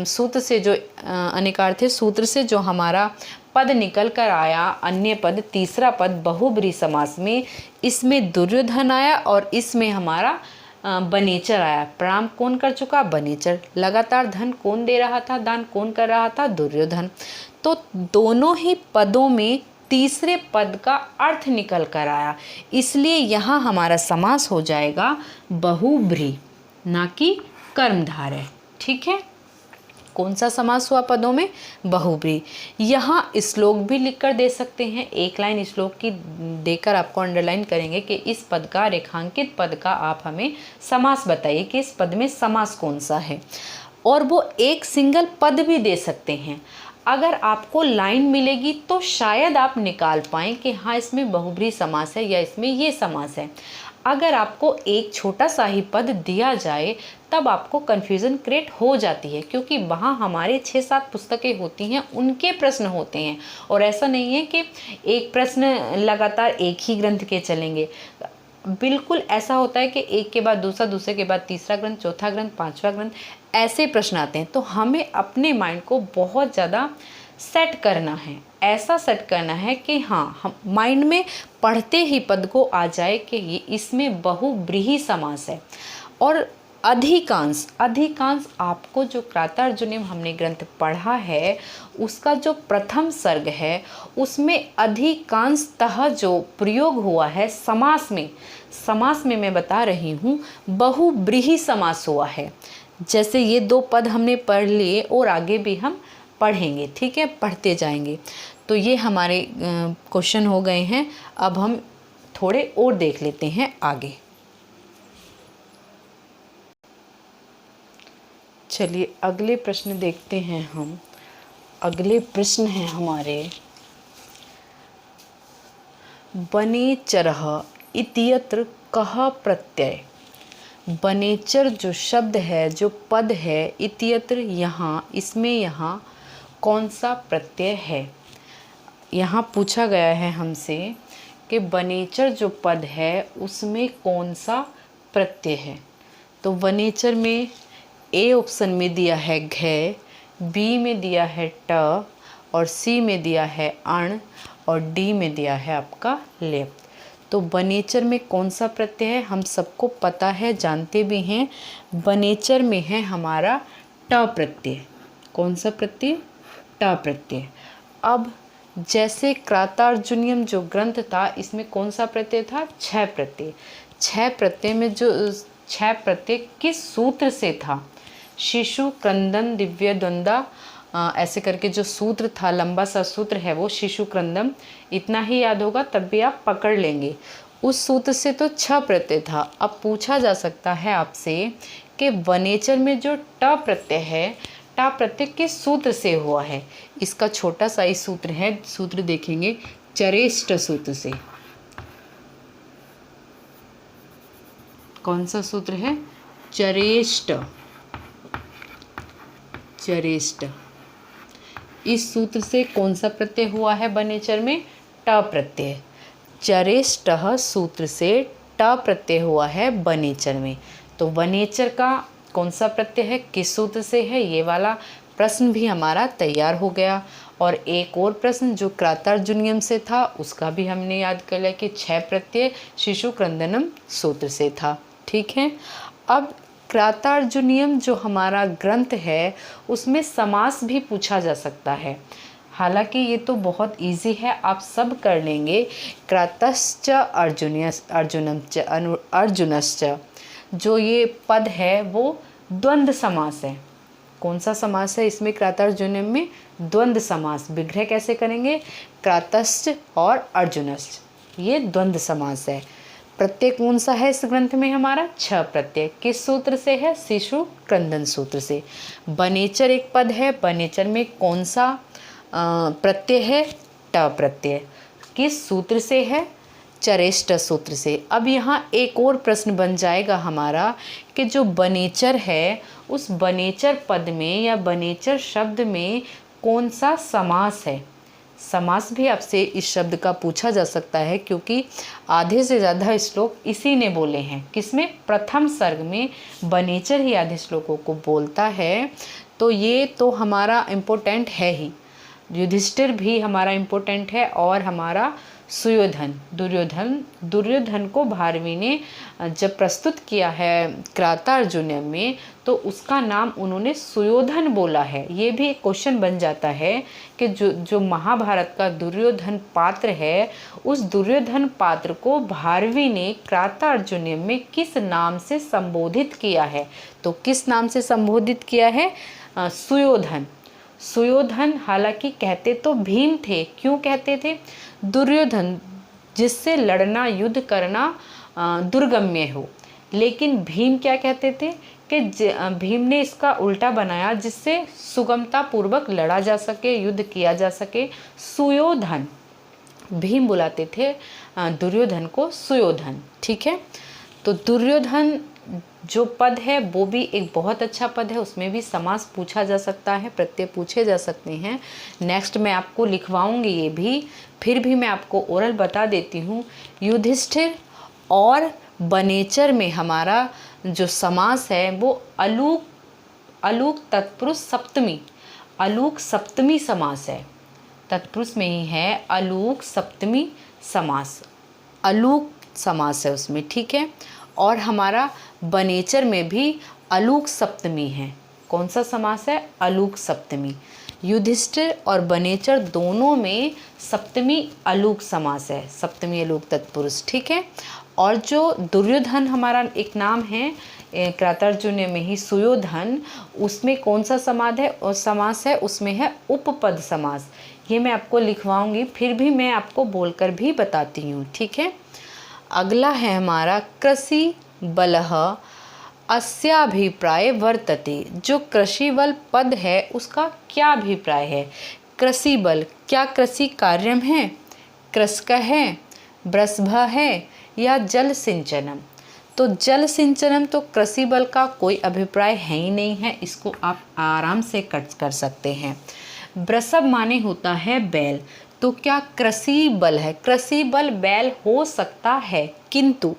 सूत्र से जो अनेकार्थे सूत्र से जो हमारा पद निकल कर आया, अन्य पद, तीसरा पद बहुब्री समास में, इसमें दुर्योधन आया और इसमें हमारा बनेचर आया। प्रणाम कौन कर चुका? बनेचर। लगातार धन कौन दे रहा था, दान कौन कर रहा था? दुर्योधन। तो दोनों ही पदों में तीसरे पद का अर्थ निकल कर आया, इसलिए यहाँ हमारा समास हो जाएगा बहुब्री, ना कि कर्मधारय। ठीक है, कौन सा समास हुआ पदों में? बहुब्री। यहाँ श्लोक भी लिखकर दे सकते हैं, एक लाइन श्लोक की देकर आपको अंडरलाइन करेंगे कि इस पद का, रेखांकित पद का आप हमें समास बताइए कि इस पद में समास कौन सा है, और वो एक सिंगल पद भी दे सकते हैं। अगर आपको लाइन मिलेगी तो शायद आप निकाल पाएँ कि हाँ इसमें बहुब्री समास है या इसमें ये समास है। अगर आपको एक छोटा सा ही पद दिया जाए तब आपको कन्फ्यूज़न क्रिएट हो जाती है, क्योंकि वहाँ हमारे 6-7 पुस्तकें होती हैं, उनके प्रश्न होते हैं, और ऐसा नहीं है कि एक प्रश्न लगातार एक ही ग्रंथ के चलेंगे। बिल्कुल ऐसा होता है कि एक के बाद दूसरा, दूसरे के बाद तीसरा ग्रंथ, चौथा ग्रंथ, पांचवा ग्रंथ, ऐसे प्रश्न आते हैं। तो हमें अपने माइंड को बहुत ज़्यादा सेट करना है, ऐसा सेट करना है कि हाँ हम माइंड में पढ़ते ही पद को आ जाए कि ये इसमें बहुब्रीहि समास है। और अधिकांश आपको जो क्रातार्जुनीयम हमने ग्रंथ पढ़ा है उसका जो प्रथम सर्ग है उसमें अधिकांशतः जो प्रयोग हुआ है समास में मैं बता रही हूँ बहुब्रीहि समास हुआ है। जैसे ये 2 पद हमने पढ़ लिए और आगे भी हम पढ़ेंगे, ठीक है, पढ़ते जाएंगे। तो ये हमारे क्वेश्चन हो गए हैं। अब हम थोड़े और देख लेते हैं आगे। चलिए अगले प्रश्न देखते हैं हम। अगले प्रश्न हैं हमारे, बनेचरः इत्यत्र कः प्रत्यय। बनेचर जो शब्द है, जो पद है, इत्यत्र यहाँ, इसमें यहाँ कौन सा प्रत्यय है? यहाँ पूछा गया है हमसे कि बनेचर जो पद है उसमें कौन सा प्रत्यय है। तो बनेचर में ए ऑप्शन में दिया है घ, बी में दिया है ट, और सी में दिया है अण, और डी में दिया है आपका लेप। तो बनेचर में कौन सा प्रत्यय है? हम सबको पता है, जानते भी हैं। बनेचर में है हमारा ट प्रत्यय। कौन सा प्रत्यय? ट प्रत्यय। अब जैसे क्रातार्जुनीयम जो ग्रंथ था इसमें कौन सा प्रत्यय था? छ प्रत्यय। छ प्रत्यय में जो छ प्रत्यय किस सूत्र से था? शिशु क्रंदन दिव्य द्वंदा, ऐसे करके जो सूत्र था, लंबा सा सूत्र है वो शिशु क्रंदम। इतना ही याद होगा तब भी आप पकड़ लेंगे। उस सूत्र से तो छ प्रत्यय था। अब पूछा जा सकता है आपसे कि बनेचर में जो ट प्रत्यय है, ट प्रत्यय किस सूत्र से हुआ है? इसका छोटा सा ही सूत्र है, सूत्र देखेंगे चरेष्ट सूत्र से। कौन सा सूत्र है? चरेष्ट। चरेष्ट। इस सूत्र से कौन सा प्रत्यय हुआ है बनेचर में? ट प्रत्यय। चरेष्टः सूत्र से ट प्रत्यय हुआ है बनेचर में। तो बनेचर का कौन सा प्रत्यय है, किस सूत्र से है, ये वाला प्रश्न भी हमारा तैयार हो गया। और एक और प्रश्न जो क्रातार्जुनियम से था उसका भी हमने याद कर लिया कि 6 प्रत्यय शिशु क्रंदनम सूत्र से था। ठीक है। अब क्रातार्जुनियम जो हमारा ग्रंथ है उसमें समास भी पूछा जा सकता है। हालांकि ये तो बहुत इजी है, आप सब कर लेंगे। क्रातश्च अर्जुनश्च जो ये पद है वो द्वंद्व समास है। कौन सा समास है इसमें? क्रातार्जुनियम में द्वंद्व समास। विग्रह कैसे करेंगे? क्रातश्च और अर्जुनश्च, ये द्वंद्व समास है। प्रत्यय कौन सा है इस ग्रंथ में? हमारा 6 प्रत्यय। किस सूत्र से है? शिशु क्रंदन सूत्र से। बनेचर एक पद है, बनेचर में कौन सा प्रत्यय है? ट प्रत्यय। किस सूत्र से है? चरेष्ट सूत्र से। अब यहाँ एक और प्रश्न बन जाएगा हमारा कि जो बनेचर है उस बनेचर पद में या बनेचर शब्द में कौन सा समास है? समास भी आपसे इस शब्द का पूछा जा सकता है, क्योंकि आधे से ज़्यादा श्लोक इसी ने बोले हैं। किसमें? प्रथम सर्ग में बनेचर ही आधे श्लोकों को बोलता है। तो ये तो हमारा इम्पोर्टेंट है ही। युधिष्ठिर भी हमारा इम्पोर्टेंट है, और हमारा सुयोधन, दुर्योधन को भारवी ने जब प्रस्तुत किया है क्रातार्जुनियम में तो उसका नाम उन्होंने सुयोधन बोला है। ये भी एक क्वेश्चन बन जाता है कि जो महाभारत का दुर्योधन पात्र है उस दुर्योधन पात्र को भारवी ने क्रातार्जुनियम में किस नाम से संबोधित किया है? तो किस नाम से संबोधित किया है? सुयोधन। सुयोधन हालांकि कहते तो भीम थे। क्यों कहते थे? दुर्योधन जिससे लड़ना, युद्ध करना दुर्गम्य हो। लेकिन भीम क्या कहते थे कि भीम ने इसका उल्टा बनाया जिससे सुगमता पूर्वक लड़ा जा सके, युद्ध किया जा सके। सुयोधन, भीम बुलाते थे दुर्योधन को सुयोधन। ठीक है। तो दुर्योधन जो पद है वो भी एक बहुत अच्छा पद है, उसमें भी समास पूछा जा सकता है, प्रत्यय पूछे जा सकते हैं। नेक्स्ट मैं आपको लिखवाऊंगी ये भी, फिर भी मैं आपको ओरल बता देती हूँ। युधिष्ठिर और बनेचर में हमारा जो समास है वो अलूक तत्पुरुष सप्तमी, अलूक सप्तमी समास है। तत्पुरुष में ही है अलूक सप्तमी समास, अलूक समास है उसमें। ठीक है। और हमारा बनेचर में भी अलूक सप्तमी है। कौन सा समास है? अलूक सप्तमी। युधिष्ठिर और बनेचर दोनों में सप्तमी अलूक समास है, सप्तमी अलूक तत्पुरुष। ठीक है। और जो दुर्योधन हमारा एक नाम है क्रातार्जुनियम में ही सुयोधन, उसमें कौन सा समास है? उसमें है उपपद समास। ये मैं आपको लिखवाऊंगी, फिर भी मैं आपको बोलकर भी बताती हूँ। ठीक है। अगला है हमारा कृषि बलः अस्याभिप्राय वर्तते। जो कृषि बल पद है उसका क्या अभिप्राय है? कृषि बल, क्या कृषि कार्यम है, कृषक है, वृषभ है या जल सिंचनम? तो जल सिंचनम तो कृषि बल का कोई अभिप्राय है ही नहीं है, इसको आप आराम से कट कर सकते हैं। वृषभ माने होता है बैल, तो क्या कृषि बल है? कृषि बल बैल हो सकता है, किंतु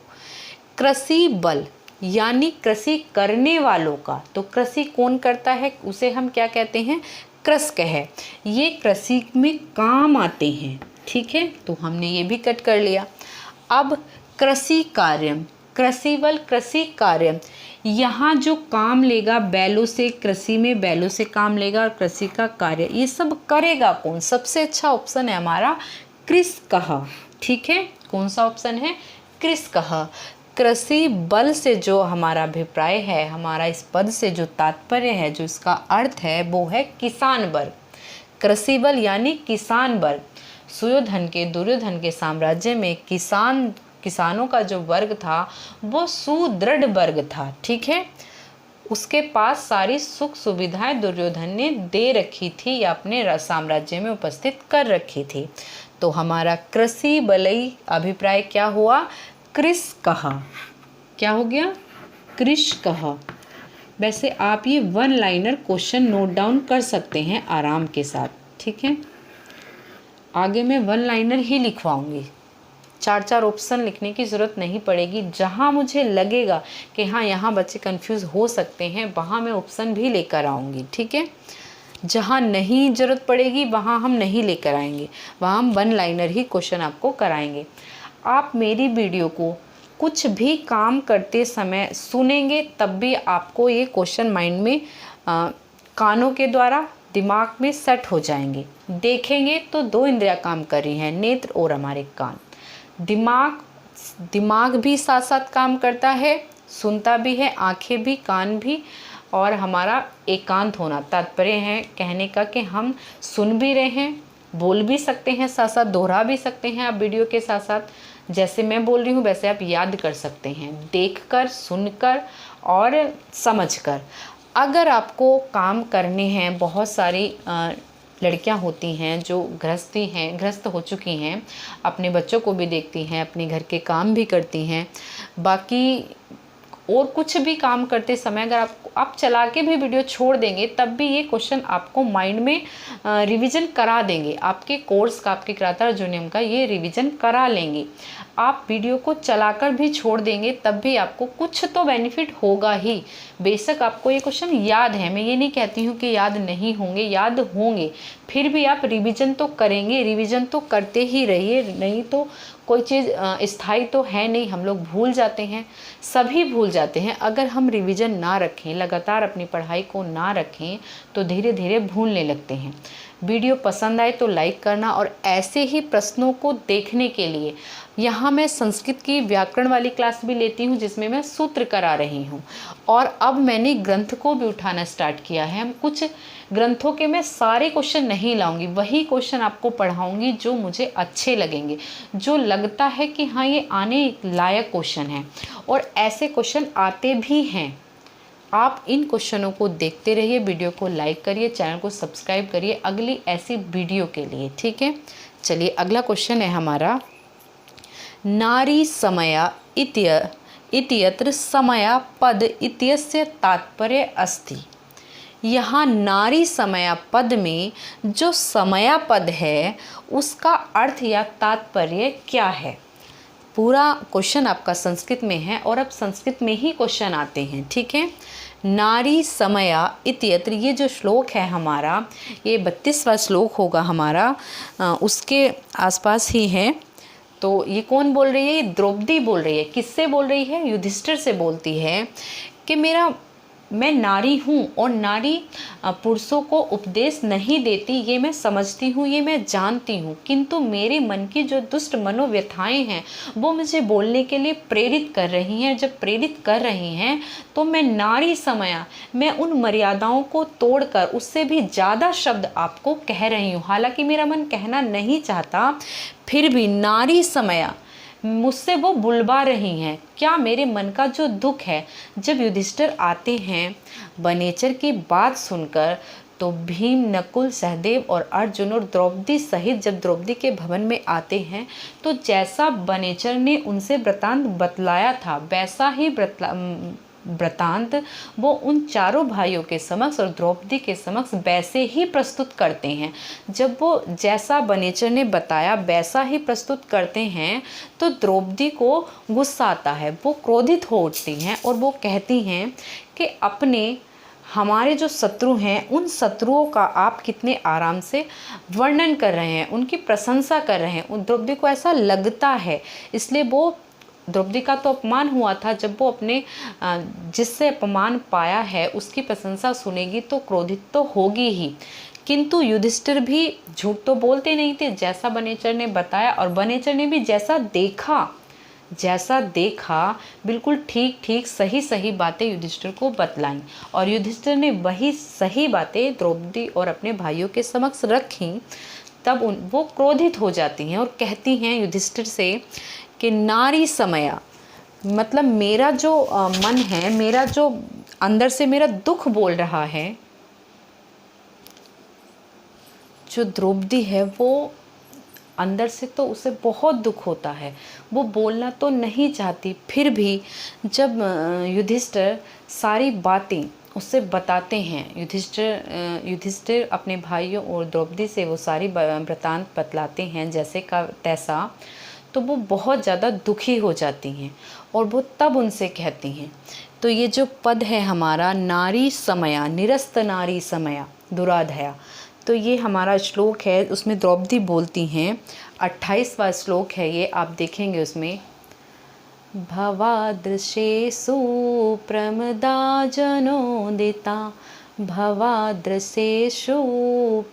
कृषि बल यानी कृषि करने वालों का, तो कृषि कौन करता है उसे हम क्या कहते हैं? कृषक है। ये कृषि में काम आते हैं। ठीक है। तो हमने ये भी कट कर लिया। अब कृषि कार्यम, कृषि बल कृषि कार्यम, यहाँ जो काम लेगा बैलों से, कृषि में बैलों से काम लेगा और कृषि का कार्य ये सब करेगा कौन? सबसे अच्छा ऑप्शन है हमारा कृषकः। ठीक है। कौन सा ऑप्शन है? कृषकः। कृषि बल से जो हमारा अभिप्राय है, हमारा इस पद से जो तात्पर्य है, जो इसका अर्थ है वो है किसान वर्ग। कृषि बल यानी किसान वर्ग। सुयोधन के, दुर्योधन के साम्राज्य में किसानों का जो वर्ग था वो सुदृढ़ वर्ग था। ठीक है। उसके पास सारी सुख सुविधाएं दुर्योधन ने दे रखी थी या अपने साम्राज्य में उपस्थित कर रखी थी। तो हमारा कृषि बलई अभिप्राय क्या हुआ? कृषकः। क्या हो गया? कृष कहा। वैसे आप ये one liner question note down कर सकते हैं आराम के साथ, ठीक है। आगे मैं वन लाइनर ही लिखवाऊंगी, 4-4 ऑप्शन लिखने की ज़रूरत नहीं पड़ेगी। जहाँ मुझे लगेगा कि हाँ यहाँ बच्चे कंफ्यूज हो सकते हैं, वहाँ मैं ऑप्शन भी लेकर आऊँगी, ठीक है। जहाँ नहीं ज़रूरत पड़ेगी वहाँ हम नहीं लेकर आएंगे, वहाँ हम वन लाइनर ही क्वेश्चन आपको कराएंगे। आप मेरी वीडियो को कुछ भी काम करते समय सुनेंगे तब भी आपको ये क्वेश्चन माइंड में कानों के द्वारा दिमाग में सेट हो जाएंगे। देखेंगे तो 2 इंद्रियां काम कर रही हैं, नेत्र और हमारे कान। दिमाग भी साथ साथ काम करता है, सुनता भी है, आंखें भी, कान भी, और हमारा एकांत होना। तात्पर्य है कहने का कि हम सुन भी रहे हैं, बोल भी सकते हैं, साथ साथ दोहरा भी सकते हैं। आप वीडियो के साथ साथ जैसे मैं बोल रही हूँ वैसे आप याद कर सकते हैं, देखकर, सुनकर और समझकर। अगर आपको काम करने हैं, बहुत सारी लड़कियां होती हैं जो गृहस्थ हो चुकी हैं, अपने बच्चों को भी देखती हैं, अपने घर के काम भी करती हैं, बाकी और कुछ भी काम करते समय अगर आप चला के भी वीडियो छोड़ देंगे तब भी ये क्वेश्चन आपको माइंड में रिवीजन करा देंगे। आपके कोर्स का, आपके किराता अर्जुनियम का ये रिवीजन करा लेंगे। आप वीडियो को चलाकर भी छोड़ देंगे तब भी आपको कुछ तो बेनिफिट होगा ही। बेशक आपको ये क्वेश्चन याद है, मैं ये नहीं कहती हूँ कि याद नहीं होंगे, याद होंगे, फिर भी आप रिवीजन तो करेंगे, रिवीजन तो करते ही रहिए। नहीं तो कोई चीज़ स्थायी तो है नहीं, हम लोग भूल जाते हैं, सभी भूल जाते हैं। अगर हम रिवीजन ना रखें, लगातार अपनी पढ़ाई को ना रखें तो धीरे धीरे भूलने लगते हैं। वीडियो पसंद आए तो लाइक करना, और ऐसे ही प्रश्नों को देखने के लिए यहाँ मैं संस्कृत की व्याकरण वाली क्लास भी लेती हूँ जिसमें मैं सूत्र करा रही हूँ, और अब मैंने ग्रंथ को भी उठाना स्टार्ट किया है। हम कुछ ग्रंथों के मैं सारे क्वेश्चन नहीं लाऊंगी, वही क्वेश्चन आपको पढ़ाऊंगी जो मुझे अच्छे लगेंगे, जो लगता है कि हाँ ये आने लायक क्वेश्चन है, और ऐसे क्वेश्चन आते भी हैं। आप इन क्वेश्चनों को देखते रहिए, वीडियो को लाइक करिए, चैनल को सब्सक्राइब करिए अगली ऐसी वीडियो के लिए, ठीक है। चलिए अगला क्वेश्चन है हमारा, नारी समया इत्यत्र समया पद इत्यस्य तात्पर्य अस्ति। यहाँ नारी समया पद में जो समया पद है उसका अर्थ या तात्पर्य क्या है? पूरा क्वेश्चन आपका संस्कृत में है और अब संस्कृत में ही क्वेश्चन आते हैं, ठीक है। नारी समया इत्यत्र, ये जो श्लोक है हमारा, ये 32वां श्लोक होगा हमारा, उसके आसपास ही है। तो ये कौन बोल रही है? ये द्रौपदी बोल रही है। किससे बोल रही है? युधिष्ठिर से बोलती है कि मैं नारी हूँ और नारी पुरुषों को उपदेश नहीं देती, ये मैं समझती हूँ, ये मैं जानती हूँ, किंतु मेरे मन की जो दुष्ट मनोव्यथाएं हैं वो मुझे बोलने के लिए प्रेरित कर रही हैं। जब प्रेरित कर रही हैं तो मैं नारी समया, मैं उन मर्यादाओं को तोड़कर उससे भी ज़्यादा शब्द आपको कह रही हूँ। हालांकि मेरा मन कहना नहीं चाहता, फिर भी नारी समया मुझसे वो बुलवा रही हैं। क्या? मेरे मन का जो दुख है। जब युधिष्ठिर आते हैं वनेचर की बात सुनकर, तो भीम, नकुल, सहदेव और अर्जुन और द्रौपदी सहित जब द्रौपदी के भवन में आते हैं तो जैसा वनेचर ने उनसे वृतांत बतलाया था वैसा ही वृतांत वो उन चारों भाइयों के समक्ष और द्रौपदी के समक्ष वैसे ही प्रस्तुत करते हैं। जब वो जैसा वनेचर ने बताया वैसा ही प्रस्तुत करते हैं तो द्रौपदी को गुस्सा आता है, वो क्रोधित हो उठती हैं और वो कहती हैं कि हमारे जो शत्रु हैं उन शत्रुओं का आप कितने आराम से वर्णन कर रहे हैं, उनकी प्रशंसा कर रहे हैं। उन द्रौपदी को ऐसा लगता है, इसलिए वो द्रौपदी का तो अपमान हुआ था, जब वो अपने जिससे अपमान पाया है उसकी प्रशंसा सुनेगी तो क्रोधित तो होगी ही। किंतु युधिष्ठिर भी झूठ तो बोलते नहीं थे, जैसा वनेचर ने बताया और वनेचर ने भी जैसा देखा बिल्कुल ठीक सही सही बातें युधिष्ठिर को बतलाई, और युधिष्ठिर ने वही सही बातें द्रौपदी और अपने भाइयों के समक्ष रखी। तब वो क्रोधित हो जाती हैं और कहती हैं युधिष्ठिर से कि नारी समया, मतलब मेरा जो मन है, मेरा जो अंदर से मेरा दुख बोल रहा है, जो द्रौपदी है वो अंदर से तो उसे बहुत दुख होता है, वो बोलना तो नहीं चाहती, फिर भी जब युधिष्ठिर सारी बातें उससे बताते हैं, युधिष्ठिर अपने भाइयों और द्रौपदी से वो सारी वृतांत बतलाते हैं जैसे का तैसा, तो वो बहुत ज़्यादा दुखी हो जाती हैं और वो तब उनसे कहती हैं। तो ये जो पद है हमारा, नारी समया, निरस्त नारी समया दुराधया, तो ये हमारा श्लोक है, उसमें द्रौपदी बोलती हैं। 28वां श्लोक है ये, आप देखेंगे उसमें, भवादृशेषु प्रमदा जनोदिता, भवादृशेषु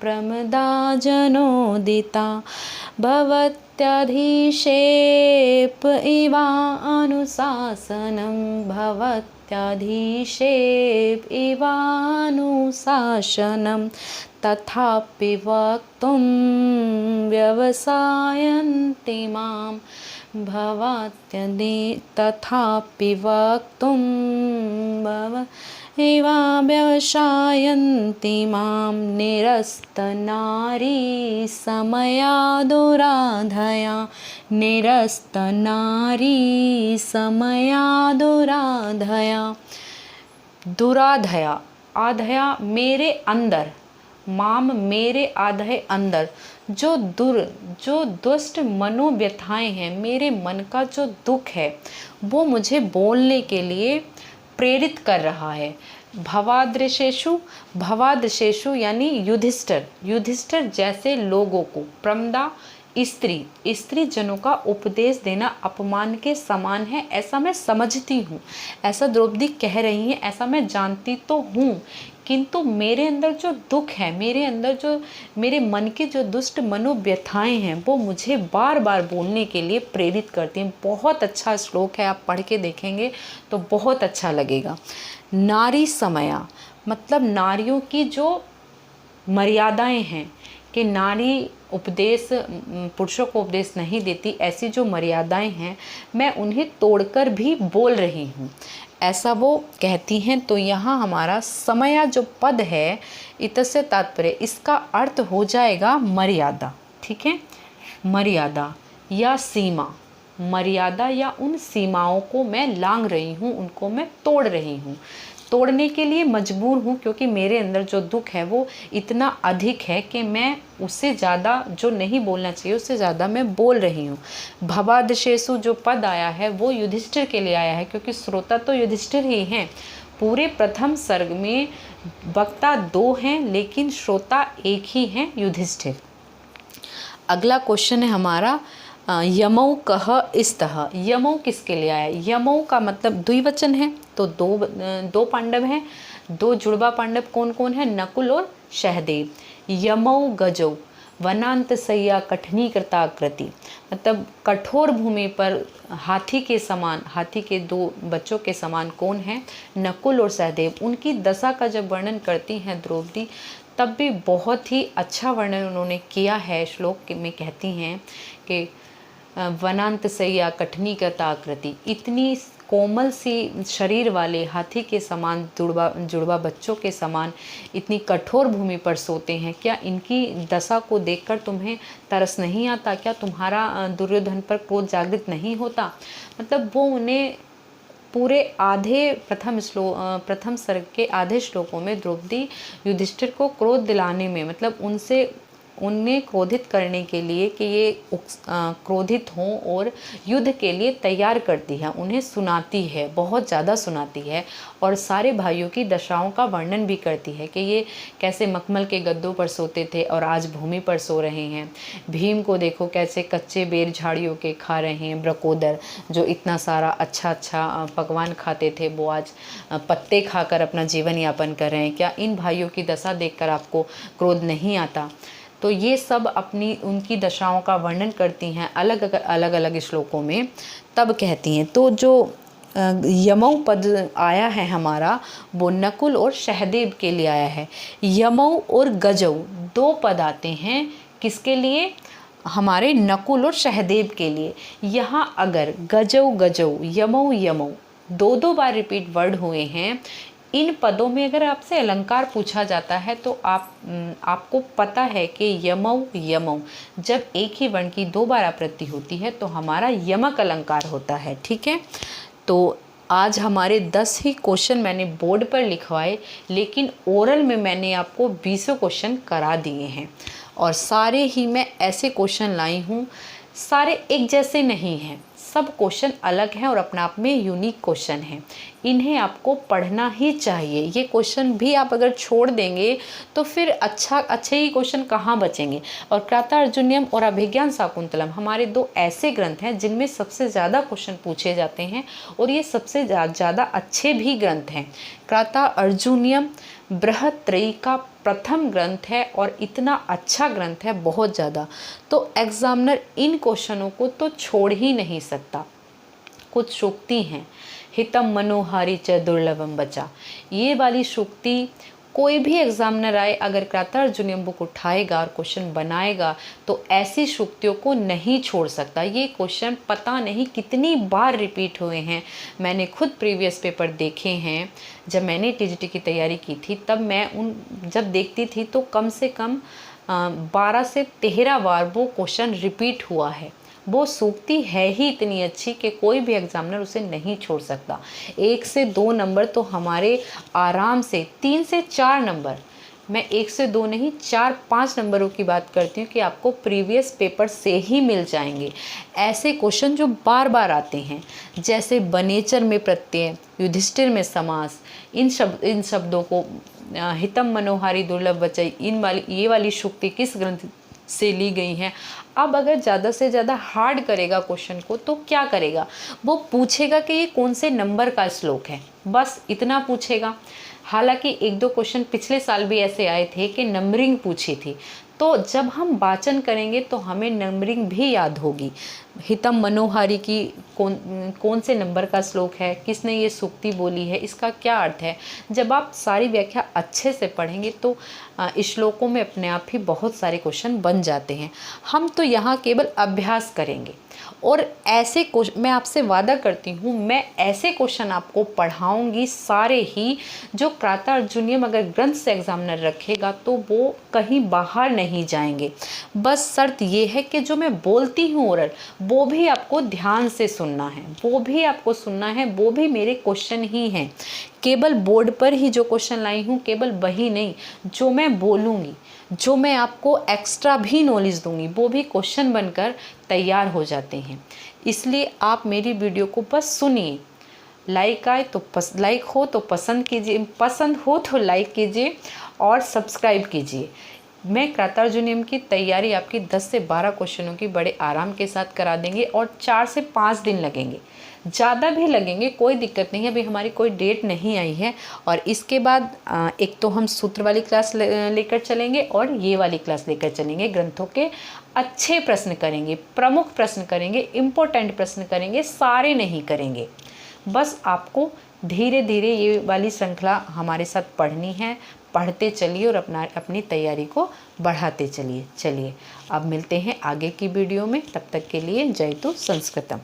प्रमदा जनोदिता, भवत्याधीशेप इवानुशासनं, भवत्याधीशेप इवानुशासनं, तथापि वक्तुं व्यवसायन्ति मां, तथापि वक्तुं व्यवसायन्ति मां, निरस्तनारी समया दुराधया, निरस्तनारी समया दुराधया। दुराधया, आधया मेरे अंदर, माम मेरे आधे अंदर, जो दुष्ट मनोव्यथाएं हैं, मेरे मन का जो दुख है वो मुझे बोलने के लिए प्रेरित कर रहा है। भवादृशेषु यानी युधिष्ठिर जैसे लोगों को, प्रमदा स्त्री जनों का उपदेश देना अपमान के समान है, ऐसा मैं समझती हूँ, ऐसा द्रौपदी कह रही हैं, ऐसा मैं जानती तो हूँ, किंतु मेरे अंदर जो दुख है, मेरे अंदर जो मेरे मन की जो दुष्ट मनोव्यथाएं हैं वो मुझे बार बार बोलने के लिए प्रेरित करती हैं। बहुत अच्छा श्लोक है, आप पढ़ के देखेंगे तो बहुत अच्छा लगेगा। नारी समया मतलब नारियों की जो मर्यादाएं हैं, कि नारी उपदेश पुरुषों को उपदेश नहीं देती, ऐसी जो मर्यादाएं हैं मैं उन्हें तोड़कर भी बोल रही हूँ, ऐसा वो कहती हैं। तो यहाँ हमारा समया जो पद है, इतस्य तात्पर्य, इसका अर्थ हो जाएगा मर्यादा। ठीक है, मर्यादा या सीमा, मर्यादा या उन सीमाओं को मैं लांघ रही हूँ, उनको मैं तोड़ रही हूँ, तोड़ने के लिए मजबूर हूँ, क्योंकि मेरे अंदर जो दुख है वो इतना अधिक है कि मैं उससे ज़्यादा जो नहीं बोलना चाहिए उससे ज़्यादा मैं बोल रही हूँ। भवादशेषु जो पद आया है वो युधिष्ठिर के लिए आया है, क्योंकि श्रोता तो युधिष्ठिर ही हैं। पूरे प्रथम सर्ग में वक्ता 2 हैं लेकिन श्रोता एक ही हैं, युधिष्ठिर। अगला क्वेश्चन है हमारा, यमौ कह इस्तः, यमौ किसके लिए आया? यमौ का मतलब द्विवचन है, तो दो पांडव हैं, 2 जुड़वा पांडव कौन कौन है? नकुल और सहदेव। यमौ गजौ वनांत सैया कठनी कृताकृति, मतलब कठोर भूमि पर हाथी के समान, हाथी के 2 बच्चों के समान कौन है? नकुल और सहदेव। उनकी दशा का जब वर्णन करती हैं द्रौपदी, तब भी बहुत ही अच्छा वर्णन उन्होंने किया है। श्लोक में कहती हैं कि वनांत सैया कठनी कृताकृति, इतनी कोमल सी शरीर वाले हाथी के समान जुड़वा बच्चों के समान इतनी कठोर भूमि पर सोते हैं, क्या इनकी दशा को देखकर तुम्हें तरस नहीं आता? क्या तुम्हारा दुर्योधन पर क्रोध जागृत नहीं होता? मतलब वो उन्हें पूरे आधे प्रथम सर्ग के आधे श्लोकों में द्रौपदी युधिष्ठिर को क्रोध दिलाने में, मतलब उन्हें क्रोधित करने के लिए कि ये क्रोधित हों और युद्ध के लिए तैयार करती है, उन्हें सुनाती है, बहुत ज़्यादा सुनाती है, और सारे भाइयों की दशाओं का वर्णन भी करती है कि ये कैसे मखमल के गद्दों पर सोते थे और आज भूमि पर सो रहे हैं। भीम को देखो कैसे कच्चे बेर झाड़ियों के खा रहे हैं। ब्रकोदर जो इतना सारा अच्छा पकवान खाते थे वो आज पत्ते खाकर अपना जीवन यापन कर रहे हैं। क्या इन भाइयों की दशा देखकर आपको क्रोध नहीं आता? तो ये सब अपनी उनकी दशाओं का वर्णन करती हैं अलग अलग श्लोकों में, तब कहती हैं। तो जो यमौ पद आया है हमारा, वो नकुल और सहदेव के लिए आया है। यमौ और गजौ 2 पद आते हैं, किसके लिए? हमारे नकुल और सहदेव के लिए। यहाँ अगर गजौ गजौ, यमौ यमौ 2 बार रिपीट वर्ड हुए हैं, इन पदों में अगर आपसे अलंकार पूछा जाता है तो आपको पता है कि यमौ यमौ, जब एक ही वर्ण की 2 बार आवृत्ति होती है तो हमारा यमक अलंकार होता है। ठीक है, तो आज हमारे 10 ही क्वेश्चन मैंने बोर्ड पर लिखवाए, लेकिन ओरल में मैंने आपको 20 क्वेश्चन करा दिए हैं और सारे ही मैं ऐसे क्वेश्चन लाई हूँ, सारे एक जैसे नहीं हैं, सब क्वेश्चन अलग हैं और अपने आप में यूनिक क्वेश्चन हैं। इन्हें आपको पढ़ना ही चाहिए। ये क्वेश्चन भी आप अगर छोड़ देंगे तो फिर अच्छे ही क्वेश्चन कहाँ बचेंगे। और क्राता अर्जुनीयम और अभिज्ञान शाकुंतलम हमारे 2 ऐसे ग्रंथ हैं जिनमें सबसे ज़्यादा क्वेश्चन पूछे जाते हैं और ये सबसे ज़्यादा अच्छे भी ग्रंथ हैं। क्राता अर्जुनीयम बृहत्त्रयी का प्रथम ग्रंथ है और इतना अच्छा ग्रंथ है, बहुत ज़्यादा, तो एग्जामिनर इन क्वेश्चनों को तो छोड़ ही नहीं सकता। कुछ सूक्ति हैं, हितम मनोहारी च दुर्लभम बचा, ये वाली सूक्ति कोई भी एग्जामिनर आए अगर क्राता अर्जुनीयम बुक उठाएगा और क्वेश्चन बनाएगा तो ऐसी सूक्तियों को नहीं छोड़ सकता। ये क्वेश्चन पता नहीं कितनी बार रिपीट हुए हैं, मैंने खुद प्रीवियस पेपर देखे हैं। जब मैंने टीजीटी की तैयारी की थी तब मैं जब देखती थी तो कम से कम 12 से 13 बार वो क्वेश्चन रिपीट हुआ है। वो सूक्ति है ही इतनी अच्छी कि कोई भी एग्जामिनर उसे नहीं छोड़ सकता। 1 से 2 नंबर तो हमारे आराम से, 3 से 4 नंबर, मैं 1 से 2 नहीं 4-5 नंबरों की बात करती हूँ कि आपको प्रीवियस पेपर से ही मिल जाएंगे। ऐसे क्वेश्चन जो बार बार आते हैं, जैसे बनेचर में प्रत्यय, युधिष्ठिर में समास, इन शब्दों को हितम मनोहारी दुर्लभ बचई, ये वाली सूक्ति किस ग्रंथ से ली गई हैं। अब अगर ज़्यादा से ज़्यादा हार्ड करेगा क्वेश्चन को तो क्या करेगा, वो पूछेगा कि ये कौन से नंबर का श्लोक है, बस इतना पूछेगा। हालांकि 1-2 क्वेश्चन पिछले साल भी ऐसे आए थे कि नंबरिंग पूछी थी, तो जब हम वाचन करेंगे तो हमें नंबरिंग भी याद होगी। हितम मनोहारी की कौन से नंबर का श्लोक है, किसने ये सूक्ति बोली है, इसका क्या अर्थ है। जब आप सारी व्याख्या अच्छे से पढ़ेंगे तो इस श्लोकों में अपने आप ही बहुत सारे क्वेश्चन बन जाते हैं। हम तो यहाँ केवल अभ्यास करेंगे और ऐसे क्वेश्चन, मैं आपसे वादा करती हूँ, मैं ऐसे क्वेश्चन आपको पढ़ाऊंगी सारे ही जो क्राता अर्जुनीयम अगर ग्रंथ से एग्जामिनर रखेगा तो वो कहीं बाहर नहीं जाएंगे। बस शर्त ये है कि जो मैं बोलती हूँ ओरल, वो भी आपको ध्यान से सुनना है, वो भी आपको सुनना है, वो भी मेरे क्वेश्चन ही हैं। केवल बोर्ड पर ही जो क्वेश्चन लाई हूँ केवल वही नहीं, जो मैं बोलूँगी, जो मैं आपको एक्स्ट्रा भी नॉलेज दूंगी, वो भी क्वेश्चन बनकर तैयार हो जाते हैं। इसलिए आप मेरी वीडियो को बस सुनिए, लाइक आए तो लाइक हो तो पसंद कीजिए, पसंद हो तो लाइक कीजिए और सब्सक्राइब कीजिए। मैं क्राता अर्जुनीयम की तैयारी आपकी 10 से 12 क्वेश्चनों की बड़े आराम के साथ करा देंगे और 4 से 5 दिन लगेंगे, ज़्यादा भी लगेंगे, कोई दिक्कत नहीं है। अभी हमारी कोई डेट नहीं आई है और इसके बाद एक तो हम सूत्र वाली क्लास लेकर चलेंगे और ये वाली क्लास लेकर चलेंगे। ग्रंथों के अच्छे प्रश्न करेंगे, प्रमुख प्रश्न करेंगे, इम्पोर्टेंट प्रश्न करेंगे, सारे नहीं करेंगे। बस आपको धीरे धीरे ये वाली श्रृंखला हमारे साथ पढ़नी है, पढ़ते चलिए और अपनी तैयारी को बढ़ाते चलिए। अब मिलते हैं आगे की वीडियो में, तब तक के लिए जयतु संस्कृतम।